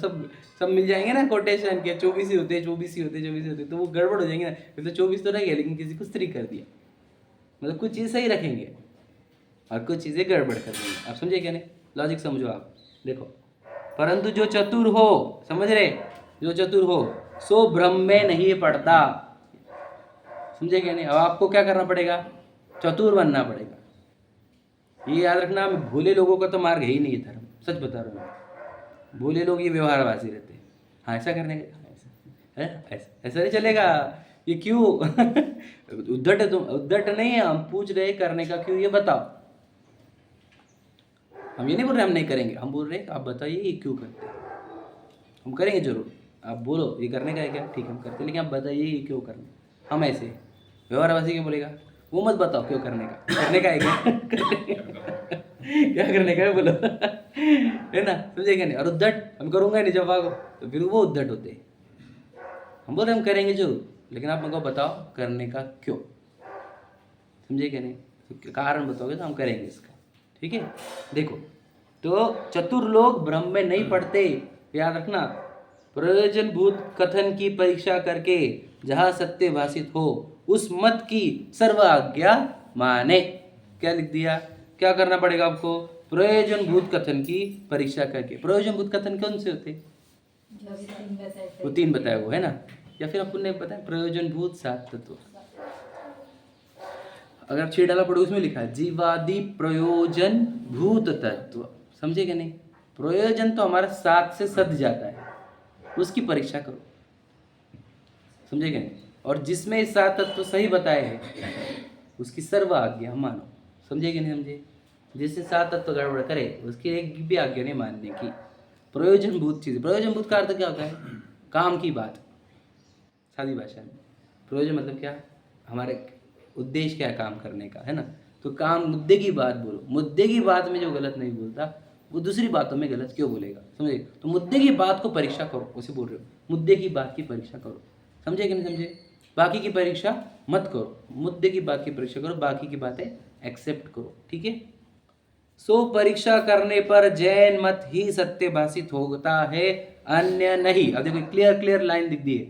सब मिल जाएंगे ना कोटेशन के, 24 ही होते 24 ही होते 24 ही होते, तो वो गड़बड़ हो जाएंगे ना। फिर तो 24 तो रह गया, लेकिन किसी को स्त्री कर दिया, मतलब कुछ चीज़ सही रखेंगे और कुछ चीज़ें गड़बड़ कर देंगे। आप समझे क्या नहीं? लॉजिक समझो आप। देखो, परंतु जो चतुर हो, समझ रहे, जो चतुर हो सो भ्रम में नहीं पड़ता, समझे क्या नहीं? अब आपको क्या करना पड़ेगा? चतुर बनना पड़ेगा। ये याद रखना, भोले लोगों का तो मार्ग है ही नहीं है धर्म, सच बता रहा हूँ। भोले लोग ये व्यवहारवासी रहते हैं, हाँ ऐसा करने का, ऐसा है, ऐसा नहीं चलेगा। ये क्यों? उद्धट है तुम, उद्धट नहीं है, हम पूछ रहे करने का क्यों, ये बताओ। हम ये नहीं बोल रहे हम नहीं करेंगे, हम बोल रहे आप बताइए ये क्यों करते हैं। हम करेंगे जरूर, आप बोलो ये करने का है क्या, ठीक हम करते हैं, लेकिन आप बताइए ये क्यों करना। हम ऐसे व्यवहारवासी क्यों बोलेगा, वो मत बताओ क्यों करने का, करने का है क्या? क्या करने का है बोलो, है ना, समझे क्या नहीं? और उद्धट हम करूँगा नहीं जब भागो, तो फिर वो उद्धट होते हैं। हम बोल रहे हम करेंगे जरूर, लेकिन आप मेरे को बताओ करने का क्यों, समझे क्या नहीं? तो कारण बताओगे तो हम करेंगे इसका, ठीक है। देखो, तो चतुर लोग भ्रम में नहीं पड़ते, याद रखना। प्रयोजनभूत कथन की परीक्षा करके जहाँ सत्य भाषित हो उस मत की सर्व आज्ञा माने। क्या लिख दिया? क्या करना पड़ेगा आपको? प्रयोजनभूत कथन की परीक्षा करके। प्रयोजनभूत कथन कौन से होते? जो अभी 3 बताए थे। वो 3 बताया वो है ना, या फिर आपको नहीं पता? प्रयोजनभूत 7 तत्व। अगर 6 डाला पड़े उसमें लिखा है जीवादि प्रयोजन भूत तत्व, समझे क्या नहीं? प्रयोजन तो हमारा 7 से सद जाता है, उसकी परीक्षा करो, समझे क्या नहीं? और जिसमें 7 तत्व सही बताए हैं उसकी सर्व आज्ञा मानो, समझे कि नहीं समझे? जिससे 7 तत्व गड़बड़ करे उसकी एक भी आज्ञा नहीं मानने की। प्रयोजनभूत चीज़, प्रयोजनभूत का अर्थ क्या होता है? काम की बात, सादी भाषा में। प्रयोजन मतलब क्या? हमारे उद्देश्य क्या है काम करने का, है ना? तो काम मुद्दे की बात बोलो, मुद्दे की बात में जो गलत नहीं बोलता वो दूसरी बातों में गलत क्यों बोलेगा, समझे? तो मुद्दे की बात को परीक्षा करो, उसे बोल रहे हो, मुद्दे की बात की परीक्षा करो, समझे कि नहीं समझे? बाकी की परीक्षा मत करो, मुद्दे की बात की परीक्षा करो, बाकी की बातें एक्सेप्ट करो, ठीक है। सो परीक्षा करने पर जैन मत ही सत्य भाषित होता है, अन्य नहीं। अब देखो क्लियर लाइन लिख दी है,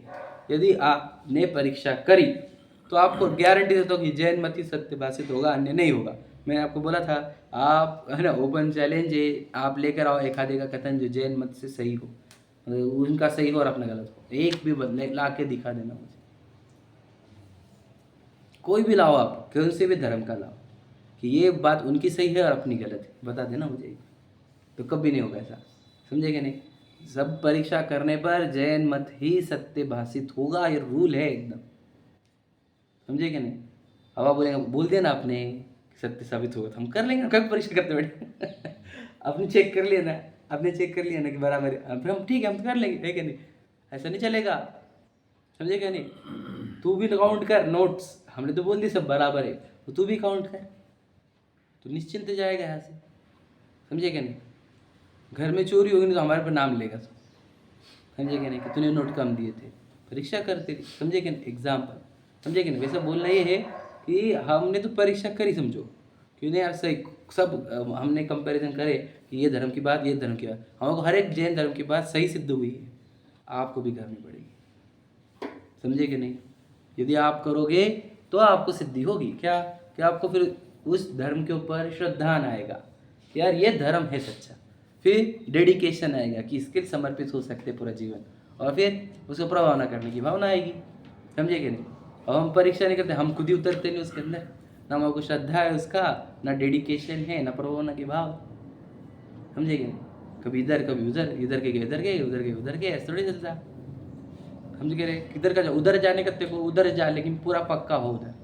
यदि आपने परीक्षा करी तो आपको गारंटी देता हूँ कि जैन मत ही सत्य भाषित होगा, अन्य नहीं होगा। मैंने आपको बोला था, आप है ना, ओपन चैलेंज है, आप लेकर आओ एक आधे का कथन जो जैन मत से सही हो, मतलब उनका सही हो और अपना गलत हो, एक भी बदले ला के दिखा देना मुझे। कोई भी लाओ, आप कौन से भी धर्म का लाओ कि ये बात उनकी सही है और अपनी गलत है, बता देना मुझे। तो कभी नहीं होगा ऐसा, समझे कि नहीं। सब परीक्षा करने पर जैन मत ही सत्य भाषित होगा, ये रूल है एकदम, समझे कि नहीं। अब आप बोलेंगे, बोल दिया ना आपने कि सत्य साबित होगा तो हम कर लेंगे, कभी परीक्षा करते बैठे आपने चेक कर लिया ना, आपने चेक कर लिया ना कि बराबर है, फिर हम ठीक है, हम तो कर लेंगे, है कि नहीं। ऐसा नहीं चलेगा, समझे क्या नहीं। तू भी काउंट कर नोट्स, हमने तो बोल दी सब बराबर है, तो तू भी काउंट कर, तो निश्चिंत जाएगा यहाँ से, समझे क्या नहीं। घर में चोरी होगी नहीं तो हमारे पर नाम लेगा सब, समझे क्या नहीं, कि तूने नोट कम दिए थे, परीक्षा करते थे, समझे क्या नहीं, एग्जाम्पल, समझे कि नहीं। वैसा बोलना ये है कि हमने तो परीक्षा करी, समझो क्यों नहीं यार, सही सब हमने कंपैरिजन करे कि ये धर्म की बात, ये धर्म की बात, हमको हर एक जैन धर्म की बात सही सिद्ध हुई है, आपको भी करनी पड़ेगी, समझे कि नहीं। यदि आप करोगे तो आपको सिद्धि होगी, क्या कि आपको फिर उस धर्म के ऊपर श्रद्धा आएगा कि यार ये धर्म है सच्चा, फिर डेडिकेशन आएगा कि इसके लिए समर्पित हो सकते पूरा जीवन, और फिर उसको प्रभावना करने की भावना आएगी, समझे कि नहीं। अब हम परीक्षा नहीं करते, हम खुद ही उतरते नहीं उसके अंदर, ना हमको श्रद्धा है उसका, ना डेडिकेशन है, ना प्रभावना के भाव, समझे कि नहीं। कभी इधर कभी उधर, इधर के इधर के, उधर के उधर के, ऐसे थोड़ी चलता, समझ कह रहे किधर का उधर जाने का, तेरे को उधर जा लेकिन पूरा पक्का हो, उधर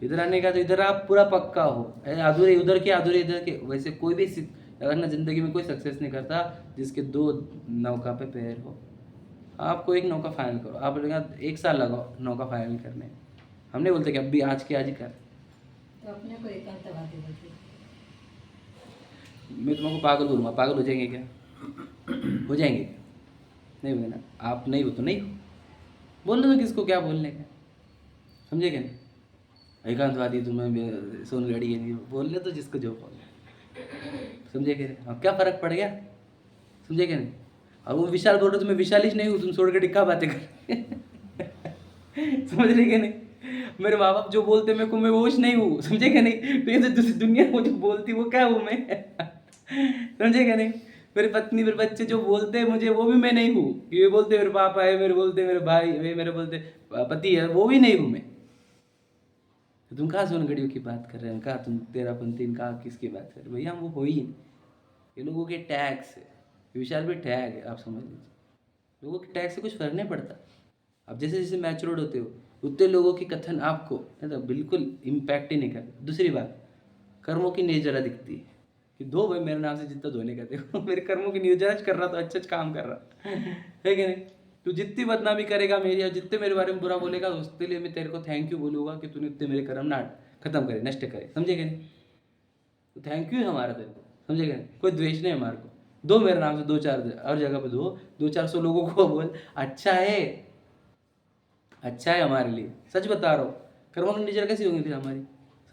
इधर आने का तो इधर आप पूरा पक्का हो, अधूरे उधर के अधूरे इधर के। वैसे कोई भी अगर ना जिंदगी में कोई सक्सेस नहीं करता जिसके 2 नौका पे पैर हो। आपको एक नौका फाइनल करो, आप बोलेंगे 1 साल लगाओ नौका फाइनल करने, हम नहीं बोलते कि अभी आज के आज ही कर। तो अपने को एकांतवादी बोलते हैं। मैं तुमको पागल बोलूँगा, पागल हो जाएंगे क्या, हो जाएंगे क्या, नहीं होंगे ना। आप नहीं हो तो नहीं हो, बोल दो किसको क्या बोलने का, समझे क्या नहीं। एकांतवादी तुम्हें सोनगढ़ी है, बोल ले तो जिसको जो बोल, समझे क्या नहीं। अब क्या फ़र्क पड़ गया, समझे क्या नहीं। अब वो विशाल बोल रहे तो मैं विशालिश नहीं हूँ, तुम सोनगढ़ी क्या बातें कर समझ रहे क्या नहीं। मेरे माँ बाप जो बोलते मेरे को, मैं वोश नहीं हूँ, समझे क्या नहीं। तो ये तो दूसरी दुनिया वो जो बोलती वो क्या हूँ मैं समझे क्या नहीं। मेरी पत्नी मेरे बच्चे जो बोलते हैं मुझे, वो भी मैं नहीं हूँ। ये बोलते मेरे पापा है, मेरे बोलते मेरे भाई, वे मेरे बोलते पति है, वो भी नहीं हूँ मैं। तो तुम कहाँ सोनगढ़ियों की बात कर रहे हैं, कहाँ तुम तेरापंथी, कहाँ किसकी बात कर रहे हो भैया, हम वो हो ही नहीं। ये लोगों के टैग से, विशाल भी टैग है, आप समझ लीजिए। लोगों के टैग से कुछ फर्क नहीं पड़ता। अब जैसे जैसे मैच्योर्ड होते हो उतने लोगों की कथन आपको मतलब बिल्कुल इम्पैक्ट ही नहीं करता। दूसरी बात, कर्मों की न्यूज जरा दिखती है कि दो भाई मेरे नाम से जितना धोने का देखो मेरे कर्मों की न्यूज जरा कर रहा तो अच्छा काम कर रहा है कि नहीं। तू जितनी बदनामी करेगा मेरी, और जितने मेरे बारे में बुरा बोलेगा उसके लिए मैं तेरे को थैंक यू बोलूँगा कि तूने इतने मेरे कर्म ना खत्म करे, नष्ट करे, समझे कि नहीं। तो थैंक यू है हमारा तेरे को, समझे कि नहीं। कोई द्वेष नहीं है हमारे को। दो मेरे नाम से 2-4 और जगह पे दो, 200-400 लोगों को बोल, अच्छा है, अच्छा है हमारे लिए, सच बता रहा हूँ। कर्मों की नेचर कैसी होगी फिर हमारी,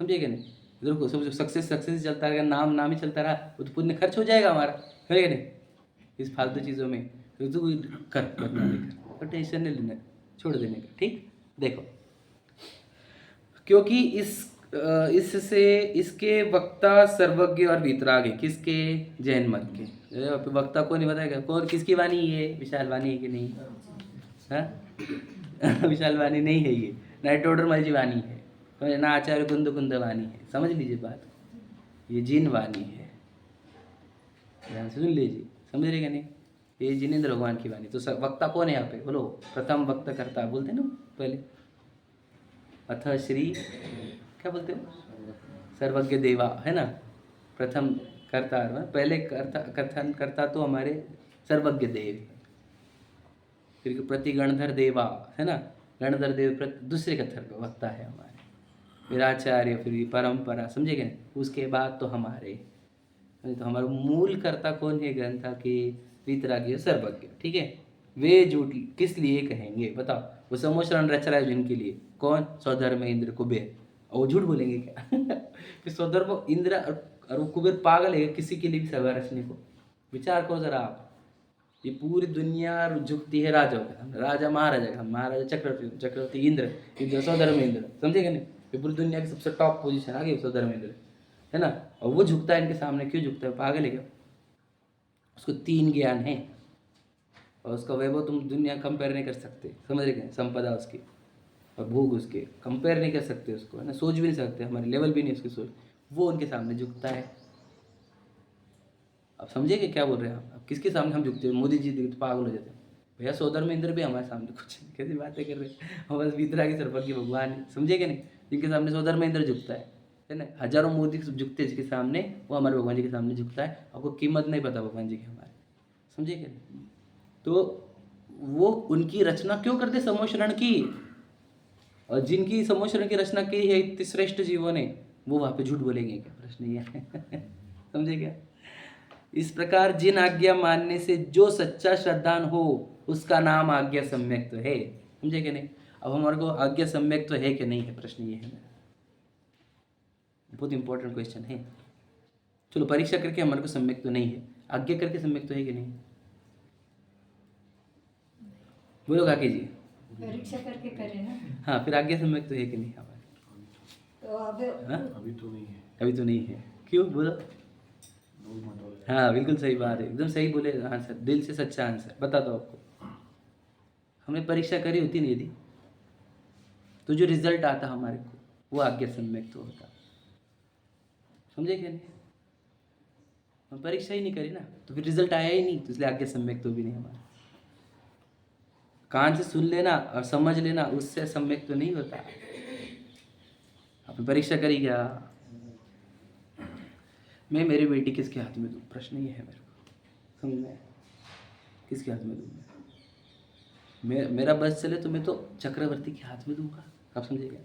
समझे क्या नहीं। इधर को सब सक्सेस ही चलता रहेगा, नाम ही चलता रहा, वो तो पुण्य खर्च हो जाएगा हमारा, है क्या नहीं। इस फालतू चीज़ों में तो तू कर बदनामी कर, और टेंशन नहीं लेना, छोड़ देने का, ठीक। देखो क्योंकि इससे इसके वक्ता सर्वज्ञ और वीतराग है, किसके, जैन मत के। वक्ता को नहीं बताएगा कौन, किसकी वाणी है, विशाल वाणी है कि नहीं, हाँ विशाल वाणी नहीं है ये, ना टोडरमल जी वाणी है, ना आचार्य कुंद वाणी है, समझ लीजिए बात। ये जिन वाणी है, ध्यान से सुन लीजिए, समझ रहे क्या नहीं। ये जिनेंद्र भगवान की वाणी। तो वक्ता कौन है यहाँ पे, बोलो। प्रथम वक्ता करता बोलते ना पहले, अथ श्री क्या बोलते हो, सर्वज्ञ देवा, है ना। प्रथम कर्ता, पहले कथन करता तो हमारे सर्वज्ञ देव, फिर प्रति गणधर देवा, है ना। गणधर देव दूसरे कथन का वक्ता है हमारे, फिर आचार्य, फिर परंपरा, समझे क्या। उसके बाद तो हमारे, तो हमारा मूल कर्ता कौन है ग्रंथा के, वीतरागी सर्वज्ञ, ठीक है। वे झूठ किस लिए कहेंगे बताओ, वो समोशरण रच रहा है जिनके लिए, कौन, स्वधर्म इंद्र कुबेर, और वो झूठ बोलेंगे क्या कि स्वधर्म इंद्र और वो कुबेर पागल है किसी के लिए भी सभा रचने को। विचार करो जरा आप, ये पूरी दुनिया झुकती है राजाओं के सामने, राजा महाराजा का, महाराजा चक्रवर्ती इंद्र, स्वधर्म इंद्र, समझे क्या नहीं। ये पूरी दुनिया की सबसे टॉप पोजीशन आ गई धर्मेंद्र, है ना। और वो झुकता है इनके सामने, क्यों झुकता है? पागल है क्या? उसको 3 ज्ञान है और उसका वैभव तुम दुनिया कंपेयर नहीं कर सकते, समझ रहे क्या? संपदा उसकी और भोग उसके कंपेयर नहीं कर सकते उसको, है ना। सोच भी नहीं सकते, हमारे लेवल भी नहीं उसकी सोच, वो उनके सामने झुकता है। अब समझे कि क्या बोल रहे हैं हम? अब किसके सामने हम झुकते हैं? मोदी जी तो पागल हो जाते हैं। भैया सोदर में इंद्र भी हमारे सामने कुछ नहीं, कैसी बातें कर रहे हैं हम? बस भीतरा की सरपत की भगवान है, समझे कि नहीं? जिनके सामने सोदर में इंद्र झुकता है ना। हजारों मोदी झुकते हैं जिसके सामने, वो हमारे भगवान जी के सामने झुकता है। आपको कीमत नहीं पता भगवान जी की हमारे, समझे क्या? तो वो उनकी रचना क्यों करते? समोशरण की। और जिनकी समोशरण की रचना की है इतने श्रेष्ठ जीवों ने, वो वहाँ पे झूठ बोलेंगे क्या? प्रश्न ये है समझे क्या? इस प्रकार जिन आज्ञा मानने से जो सच्चा श्रद्धान हो, उसका नाम आज्ञा सम्यक तो है, समझे कि नहीं? अब हमारे को आज्ञा सम्यक तो है कि नहीं है, प्रश्न ये है मेरा। बहुत इंपॉर्टेंट क्वेश्चन है। चलो परीक्षा करके हमारे को सम्यक तो नहीं है, आज्ञा करके सम्यक तो है कि नहीं? बोलो काकी जी। परीक्षा करके करे ना। हाँ, फिर आज्ञा सम्यक तो है कि नहीं हमारे? तो अब हाँ? अभी तो नहीं है। अभी तो नहीं है, क्यों? बोलो। रोल मॉडल है। हाँ बिल्कुल सही बात है, एकदम सही बोले आंसर, दिल से सच्चा आंसर। बता दो आपको, हमने परीक्षा करी होती नहीं यदि, तो जो रिजल्ट आता हमारे को वो आज्ञा सम्यक तो होता, समझे क्या? नहीं, हम परीक्षा ही नहीं करी ना, तो फिर रिजल्ट आया ही नहीं, तो इसलिए आज्ञा सम्यक तो भी नहीं हमारा। कान से सुन लेना और समझ लेना, उससे सम्यक तो नहीं होता। आपने परीक्षा करी क्या? मैं मेरी बेटी किसके हाथ में दूँ? प्रश्न ये है मेरे को, समझ में? किसके हाथ में दूँ मेरा बस चले तो मैं तो चक्रवर्ती के हाथ में दूंगा, आप समझेगा?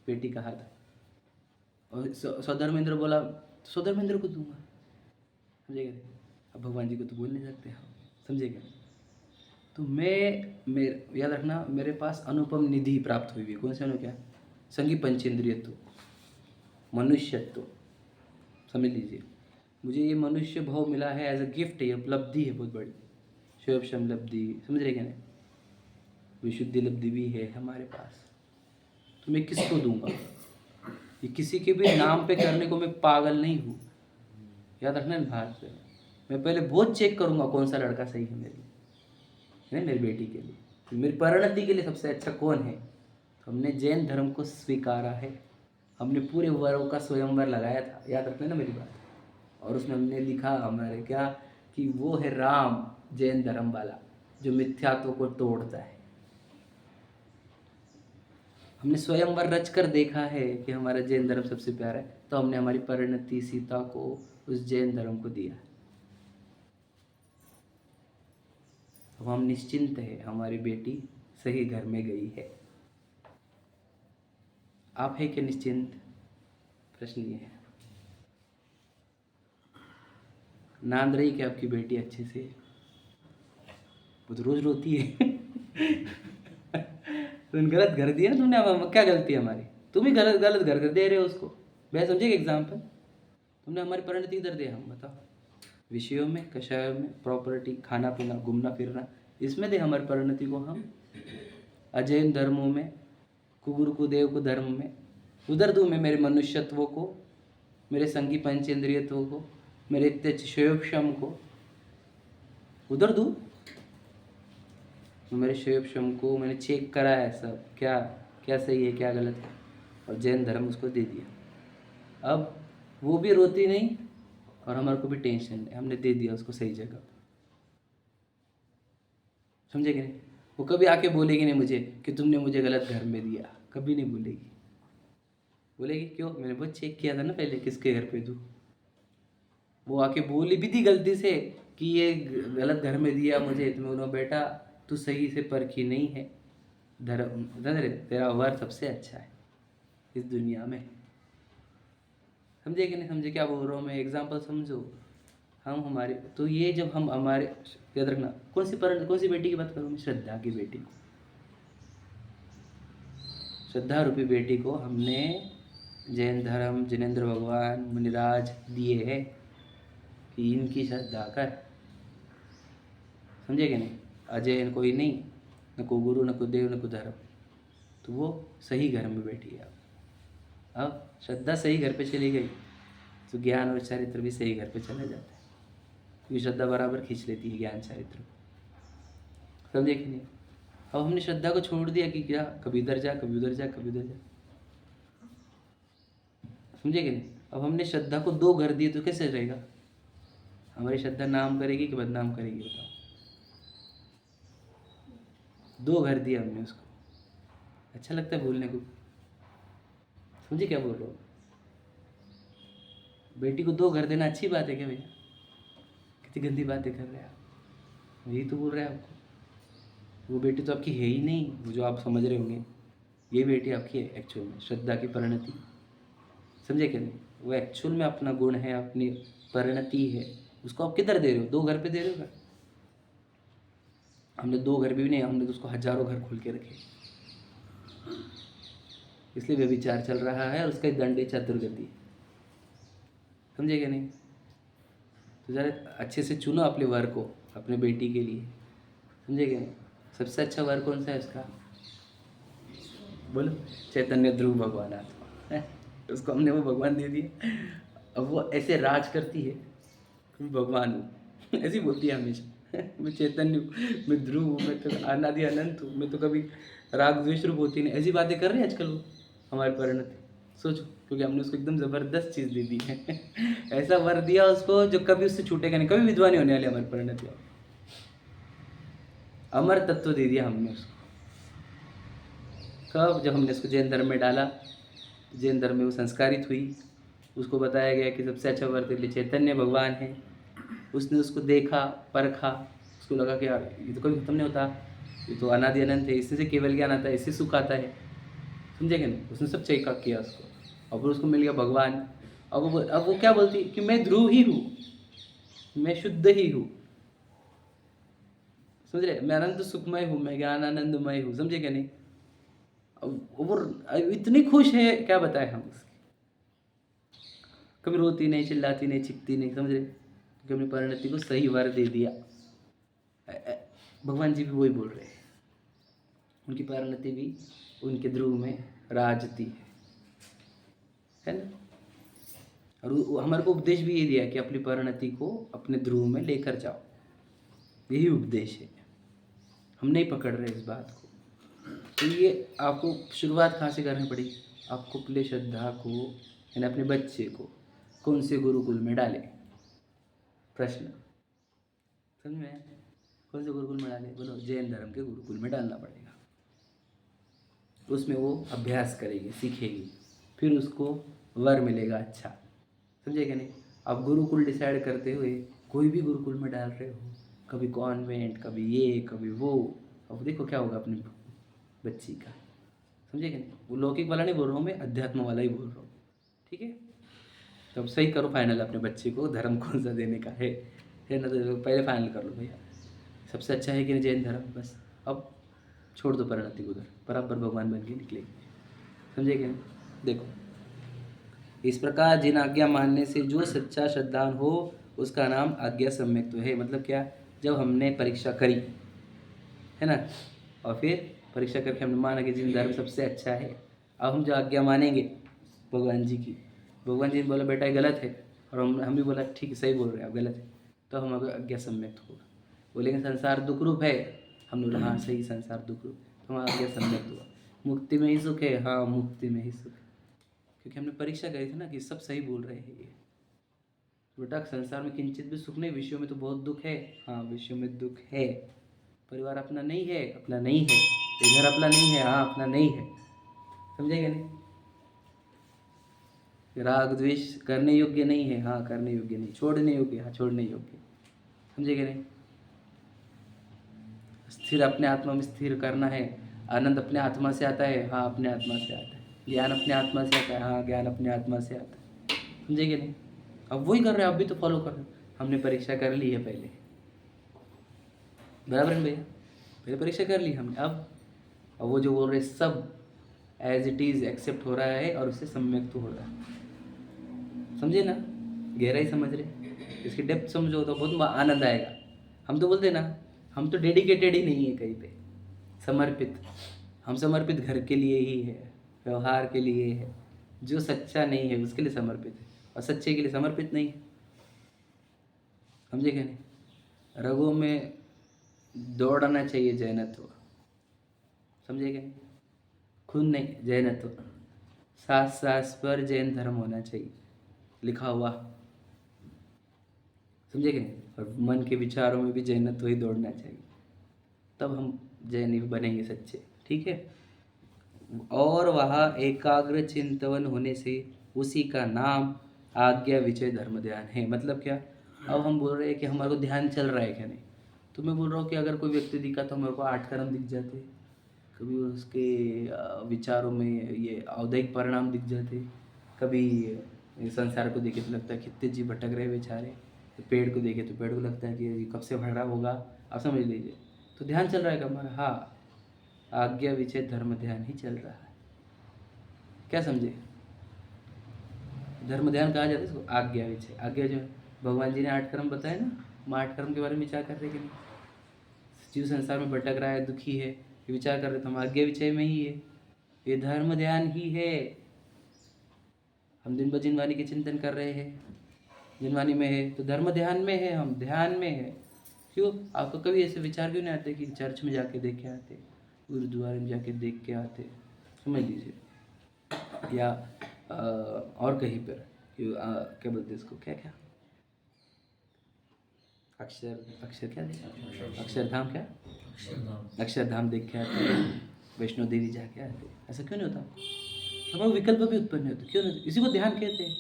बेटी का हाथ। और स्वधर्मेंद्र बोला तो स्वधर्मेंद्र को दूंगा, समझेगा? अब भगवान जी को तो बोल नहीं सकते हम, समझेगा? तो मैं याद रखना, मेरे पास अनुपम निधि प्राप्त हुई है। कौन से क्या? संगी पंचेंद्रियत्व, मनुष्यत्व, समझ लीजिए। मुझे ये मनुष्य भाव मिला है एज अ गिफ्ट, ये उपलब्धि है बहुत बड़ी, शिवक्षम लब्धि, समझ रहे क्या? नहीं, विशुद्धि लब्धि भी है हमारे पास। तो मैं किसको दूंगा? ये किसी के भी नाम पे करने को मैं पागल नहीं हूँ, याद रखना इन बात पे। मैं पहले बहुत चेक करूंगा कौन सा लड़का सही है मेरे लिए, नहीं मेरी बेटी के लिए, तो मेरी परिणति के लिए सबसे अच्छा कौन है। तो हमने जैन धर्म को स्वीकारा है, हमने पूरे वरों का स्वयंवर लगाया था, याद रखना ना मेरी बात। और उसमें हमने लिखा हमारे क्या, कि वो है राम, जैन धर्म वाला, जो मिथ्यात्व को तोड़ता है। हमने स्वयंवर रच कर देखा है कि हमारा जैन धर्म सबसे प्यारा है, तो हमने हमारी परिणति सीता को उस जैन धर्म को दिया। अब हम निश्चिंत है, हमारी बेटी सही घर में गई है। आप है क्या निश्चिंत? प्रश्न ये है। नांद रही क्या आपकी बेटी अच्छे से? वो तो रोज रोती है तुमने गलत घर दिया ना तुमने, अब क्या गलती है हमारी? तुम ही गलत गलत घर दे रहे हो उसको। मैं समझेगा एग्जाम्पल, तुमने हमारी परिणति किधर दिया? हम बताओ, विषयों में, कषायों में, प्रॉपर्टी, खाना पीना, घूमना फिरना, इसमें दे हमारी परिणति को हम। अजैन धर्मों में, कुगुरु को देव को धर्म में उधर दूँ मैं मेरे मनुष्यत्व को, मेरे संगी पंचेंद्रियत्व को, मेरे इतने शोभक्षम को उधर दूँ? मेरे शोभक्षम को मैंने चेक करा है सब, क्या क्या सही है क्या गलत है, और जैन धर्म उसको दे दिया। अब वो भी रोती नहीं और हमारे को भी टेंशन नहीं, हमने दे दिया उसको सही जगह। समझे कि नहीं? वो कभी आके बोलेगी नहीं मुझे कि तुमने मुझे गलत घर में दिया, कभी नहीं बोलेगी। बोलेगी क्यों? मैंने बहुत चेक किया था ना पहले किसके घर पे दूँ। वो आके बोली भी थी गलती से कि ये गलत घर में दिया मुझे, तो मैं बोला बेटा तू सही से परखी नहीं है, धर्म तेरा वर सबसे अच्छा है इस दुनिया में। समझे कि नहीं समझे क्या बोल रहा हूँ मैं? एग्जाम्पल समझो। हम हमारे तो ये जब हम हमारे, याद रखना कौन सी बेटी की बात करूँ मैं? श्रद्धा की बेटी को, श्रद्धा रूपी बेटी को हमने जैन धर्म, जिनेंद्र भगवान, मुनिराज दिए हैं कि इनकी श्रद्धा कर। समझे कि नहीं? अजय कोई नहीं, न को गुरु, न को देव, न को धर्म, तो वो सही घर में बैठी है। अब श्रद्धा सही घर पे चली गई तो ज्ञान और चरित्र भी सही घर पे चला जाता है, क्योंकि श्रद्धा बराबर खींच लेती है ज्ञान चरित्र को। समझे कि नहीं? अब हमने श्रद्धा को छोड़ दिया कि क्या, कभी इधर जा कभी उधर जा कभी उधर जा। समझे कि नहीं? अब हमने श्रद्धा को 2 घर दिए तो कैसे रहेगा? हमारी श्रद्धा नाम करेगी कि बदनाम करेगी बताओ? 2 घर दिया हमने उसको। अच्छा लगता है बोलने को? समझे क्या बोल रहा हूँ? बेटी को 2 घर देना अच्छी बात है क्या भैया? कितनी गंदी बातें कर रहे हैं आप। यही तो बोल रहे हैं आपको। वो बेटी तो आपकी है ही नहीं, वो जो आप समझ रहे होंगे। ये बेटी आपकी है एक्चुअल में, श्रद्धा की परिणति। समझे क्या नहीं? वो एक्चुअल में अपना गुण है, अपनी परिणति है। उसको आप किधर दे रहे हो? 2 घर पे दे रहे हो घर। हमने 2 घर भी नहीं, हमने तो उसको हजारों घर खोल के रखे। इसलिए व्यभिचार चल रहा है और उसका दंड चतुर्गति। समझे क्या नहीं? तो ज़रा अच्छे से चुनो अपने वर को अपने बेटी के लिए। समझे क्या नहीं? सबसे अच्छा वर कौन सा है उसका? बोलो। चैतन्य ध्रुव भगवान आत्मा है, उसको हमने वो भगवान दे दिया। अब वो ऐसे राज करती है, मैं भगवान हूँ ऐसी बोलती है हमेशा। मैं चैतन्य हूँ, मैं ध्रुव हूँ, मैं तो अनादि अनंत हूँ, मैं तो कभी राग द्वेष रूप होती नहीं। ऐसी बातें कर रहे हैं आजकल वो हमारे परिणति। सोचो, क्योंकि हमने उसको एकदम ज़बरदस्त चीज़ दे दी है। ऐसा वर दिया उसको जो कभी उससे छूटेगा नहीं, कभी विधवा नहीं होने वाली हमारी परिणति। अमर तत्व दे दिया हमने उसको। कब? जब हमने उसको जैन धर्म में डाला, जैन धर्म में वो संस्कारित हुई, उसको बताया गया कि सबसे अच्छा वर तेरे लिए चैतन्य भगवान है। उसने उसको देखा, परखा, उसको लगा कि यार ये तो कभी खत्म नहीं होता, ये तो अनादि अनंत है, इससे केवल ज्ञान आता है, इससे सुख आता है। समझे क्या नहीं? उसने सब चेक किया उसको, और फिर उसको मिल गया भगवान। अब वो क्या बोलती कि मैं ध्रुव ही हूँ, मैं शुद्ध ही हूँ। समझ रहे? मैं अनंत सुखमय हूँ, मैं ज्ञान आनंदमय हूँ। समझे क्या नहीं? वो इतनी खुश है, क्या बताएं हम उसकी। कभी रोती नहीं, चिल्लाती नहीं, चिपती नहीं। समझ रहे? क्योंकि अपनी परिणति को सही वर दे दिया। भगवान जी भी वही बोल रहे हैं, उनकी परिणति भी उनके ध्रुव में राजती है ना। और हमारे को उपदेश भी ये दिया कि अपनी परिणति को अपने ध्रुव में लेकर जाओ। यही उपदेश है, हम नहीं पकड़ रहे इस बात को। तो ये आपको शुरुआत कहाँ से करनी पड़ेगी? आपको पहले श्रद्धा को, यानी अपने बच्चे को कौन से गुरुकुल में डाले? प्रश्न समझ में? कौन से गुरुकुल में डाले? बोलो, जैन धर्म के गुरुकुल में डालना पड़ेगा। उसमें वो अभ्यास करेगी, सीखेगी, फिर उसको वर मिलेगा अच्छा। समझे क्या नहीं? अब गुरुकुल डिसाइड करते हुए कोई भी गुरुकुल में डाल रहे हो, कभी कॉन्वेंट, कभी ये, कभी वो, अब देखो क्या होगा अपनी बच्ची का। समझे क्या नहीं? वो लौकिक वाला नहीं बोल रहा हूँ मैं, अध्यात्म वाला ही बोल रहा हूँ। ठीक है? तो अब सही करो फाइनल अपने बच्चे को धर्म कौन सा देने का है ना। तो पहले फाइनल कर लो भैया, सबसे अच्छा है कि नहीं जैन धर्म। बस अब छोड़ दो परिणति को, उधर बराबर भगवान बन के निकलेगी। समझे क्या? देखो, इस प्रकार जिन आज्ञा मानने से जो सच्चा श्रद्धान हो उसका नाम आज्ञा सम्यक्त्व है। मतलब क्या? जब हमने परीक्षा करी है ना, और फिर परीक्षा करके हमने माना कि जिन धर्म सबसे अच्छा है, अब हम जो आज्ञा मानेंगे भगवान जी की, भगवान जी ने बोला बेटा ये गलत है, और हम भी बोला ठीक है सही बोल रहे हैं आप, गलत है, तो हम अगर आज्ञा सम्यक्त होगा। बोलेंगे संसार दुख रूप है, हमने बोला हाँ सही, संसार दुख रूप, तो हमारा आज्ञा सम्यक्त हुआ। मुक्ति में ही सुख है, हाँ मुक्ति में ही सुख है, क्योंकि हमने परीक्षा करी थी ना कि सब सही बोल रहे हैं ये। बेटा संसार में किंचित भी सुख नहीं, विषयों में तो बहुत दुख है, हाँ विषयों में दुख है। परिवार अपना नहीं है, अपना नहीं है। घर अपना नहीं है, हाँ अपना नहीं है। समझेगा नहीं? राग द्वेष करने योग्य नहीं है, हाँ करने योग्य नहीं। छोड़ने योग्य, हाँ छोड़ने योग्य। समझेगा नहीं? स्थिर अपने आत्मा में स्थिर करना है। आनंद अपने आत्मा से आता है, हाँ अपने आत्मा से आता है। ज्ञान अपने आत्मा से आता है, हाँ ज्ञान अपने आत्मा से आता है। समझेगा नहीं? अब वही कर रहे हैं, अब भी तो फॉलो कर रहे हैं। हमने परीक्षा कर ली है पहले, बराबर है भैया? पहले परीक्षा कर ली हमने। अब वो जो बोल रहे सब एज इट इज़ एक्सेप्ट हो रहा है और उससे सम्यक्त हो रहा है। समझे ना? गहराई समझ रहे? इसकी डेप्थ समझो तो बहुत आनंद आएगा। हम तो बोलते ना, हम तो डेडिकेटेड ही नहीं है कहीं पे, समर्पित। हम समर्पित घर के लिए ही है, व्यवहार के लिए है, जो सच्चा नहीं है उसके लिए समर्पित है, और सच्चे के लिए समर्पित नहीं है। समझे क्या नहीं? रगों में दौड़ना चाहिए जैनत्व, समझे क्या नहीं? खून नहीं, जैनत्व। सांस सांस पर जैन धर्म होना चाहिए लिखा हुआ, समझे क्या नहीं? और मन के विचारों में भी जैनत्व ही दौड़ना चाहिए, तब हम जैन बनेंगे सच्चे, ठीक है। और वहाँ एकाग्र चिंतन होने से उसी का नाम आज्ञा विचय धर्म ध्यान है। मतलब क्या? अब हम बोल रहे हैं कि हमारे को ध्यान चल रहा है क्या नहीं, तो मैं बोल रहा हूँ कि अगर कोई व्यक्ति दिखा तो हमारे को 8 कर्म दिख जाते, कभी उसके विचारों में ये औदैहिक परिणाम दिख जाते, कभी संसार को देखे तो लगता है कितने जीव भटक रहे बेचारे, तो पेड़ को देखे तो पेड़ को लगता है कि ये कब से भरा होगा, आप समझ लीजिए। तो ध्यान चल रहा है क्या हमारा? हाँ, आज्ञा विचय धर्म ध्यान ही चल रहा है। क्या समझे? धर्म ध्यान कहा जाता है इसको, आज्ञा विचय। आज्ञा जो भगवान जी ने 8 कर्म बताए ना, हम 8 कर्म के बारे में विचार कर रहे कि नहीं? जीव संसार में भटक रहा है, दुखी है, ये विचार कर रहे तो हम आज्ञा विचय में ही है, ये धर्म ध्यान ही है। हम दिन ब जिनवानी के चिंतन कर रहे हैं, जिनवानी में है तो धर्म ध्यान में है, हम ध्यान में है। क्यों? आपको कभी ऐसे विचार क्यों नहीं आते कि चर्च में जाके देख के आते, गुरुद्वारे में जाके देख के आते, समझ लीजिए, या और कहीं पर क्या बोलते इसको, क्या क्या अक्षर क्या अक्षरधाम, क्या अक्षरधाम देख के आते, वैष्णो देवी जाके आते। ऐसा क्यों नहीं होता? हमारा विकल्प भी उत्पन्न होते, क्यों नहीं? इसी को ध्यान कहते हैं।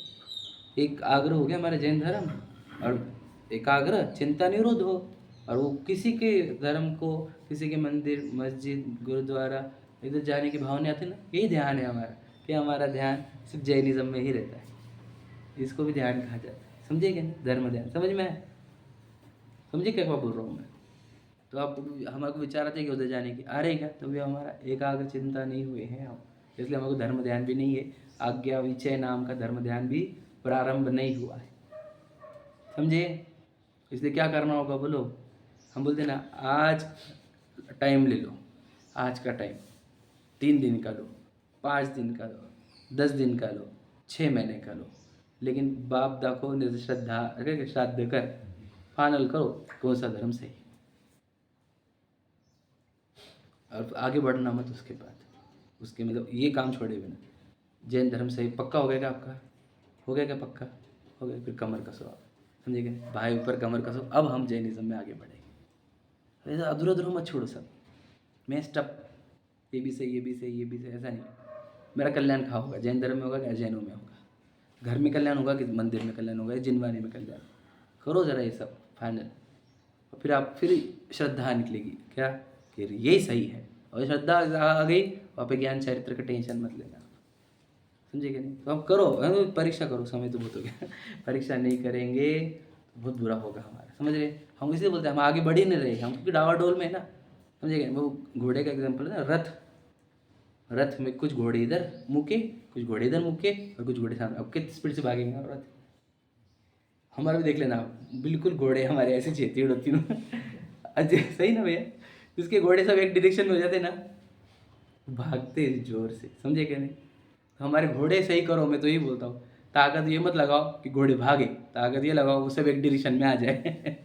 एक आग्रह हो गया हमारे जैन धर्म, और एकाग्र चिंता निरोध हो, और वो किसी के धर्म को, किसी के मंदिर मस्जिद गुरुद्वारा इधर जाने की भावना आती ना, यही ध्यान है हमारा, कि हमारा ध्यान सिर्फ जैनिज्म में ही रहता है, इसको भी ध्यान कहा जाता है। समझे क्या नहीं? धर्म ध्यान समझ में आए? समझे क्या बोल रहा हूँ मैं? तो आप हमारे को विचार आते हैं कि उधर जाने की, आ रहे क्या? तो भी हमारा एकाग्र चिंता नहीं हुए हैं हम, इसलिए हमारे को धर्म ध्यान भी नहीं है, आज्ञा विचय नाम का धर्म ध्यान भी प्रारंभ नहीं हुआ है, समझे? इसलिए क्या करना होगा बोलो? हम बोलते ना, आज टाइम ले लो, आज का टाइम 3 दिन का लो, 5 दिन का लो, 10 दिन का लो, 6 महीने का लो, लेकिन बाप दाखो श्रद्धा अगर श्राद्ध कर फाइनल करो कौन सा धर्म सही, और आगे बढ़ना मत उसके बाद, उसके मतलब ये काम छोड़े बिना। जैन धर्म सही पक्का हो गया क्या आपका? हो गया क्या पक्का? हो गया, फिर कमर कसो आप, समझे क्या? भाई ऊपर कमर कसो, अब हम जैनिज्म में आगे बढ़ेंगे। ऐसा अधूरा अधूरा मत छोड़ो सब, मैं स्टप ये भी सही, ये भी सही, ये भी सही, ऐसा नहीं। मेरा कल्याण कहाँ होगा? जैन धर्म में होगा कि जैनों में होगा? घर में कल्याण होगा कि मंदिर में कल्याण होगा, या जिनवानी में कल्याण? करो ज़रा ये सब फाइनल, और फिर आप फिर श्रद्धा निकलेगी क्या कि यही सही है, और श्रद्धा आ गई, वहाँ पे ज्ञान चरित्र का टेंशन मत लेना, समझे क्या नहीं? तो अब करो, परीक्षा करो, समय तो बहुत हो गया परीक्षा नहीं करेंगे तो बहुत बुरा होगा हमारा, समझ रहे? हम इसलिए बोलते हैं हम आगे बढ़ ही नहीं रहे, हम क्योंकि डावाडोल में है ना, समझे क्या? वो घोड़े का एग्जाम्पल है ना, रथ में कुछ घोड़े इधर मुके, कुछ घोड़े इधर मुके, और कुछ घोड़े सामने, अब कितनी स्पीड से भागेंगे आप? रथ हमारा भी देख लेना आप, बिल्कुल घोड़े हमारे ऐसे चेती उड़ती ना अजय सही ना भैया, उसके घोड़े सब एक डायरेक्शन में हो जाते ना, भागते जोर से, समझे क्या नहीं? हमारे घोड़े सही करो, मैं तो यही बोलता हूँ, ताकत ये मत लगाओ कि घोड़े भागे, ताकत ये लगाओ वो सब एक डायरेक्शन में आ जाए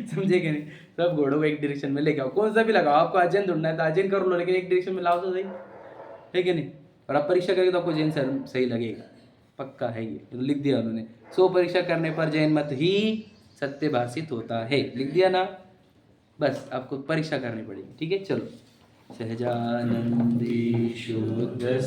समझे क्या नहीं? सब घोड़ों को एक डायरेक्शन में लेके आओ, कौन सा भी लगाओ, आपको अजैन ढूंढना है तो अजैन कर लो, लेकिन एक डायरेक्शन में लाओ तो सही, है कि नहीं? और आप परीक्षा करेंगे तो आपको जैन सही लगेगा, पक्का है ये, तो लिख दिया उन्होंने, 100 परीक्षा करने पर जैन मत ही सत्यभाषित होता है, लिख दिया ना? बस आपको परीक्षा करनी पड़ेगी, ठीक है? चलो, सहजानंदी शुद्ध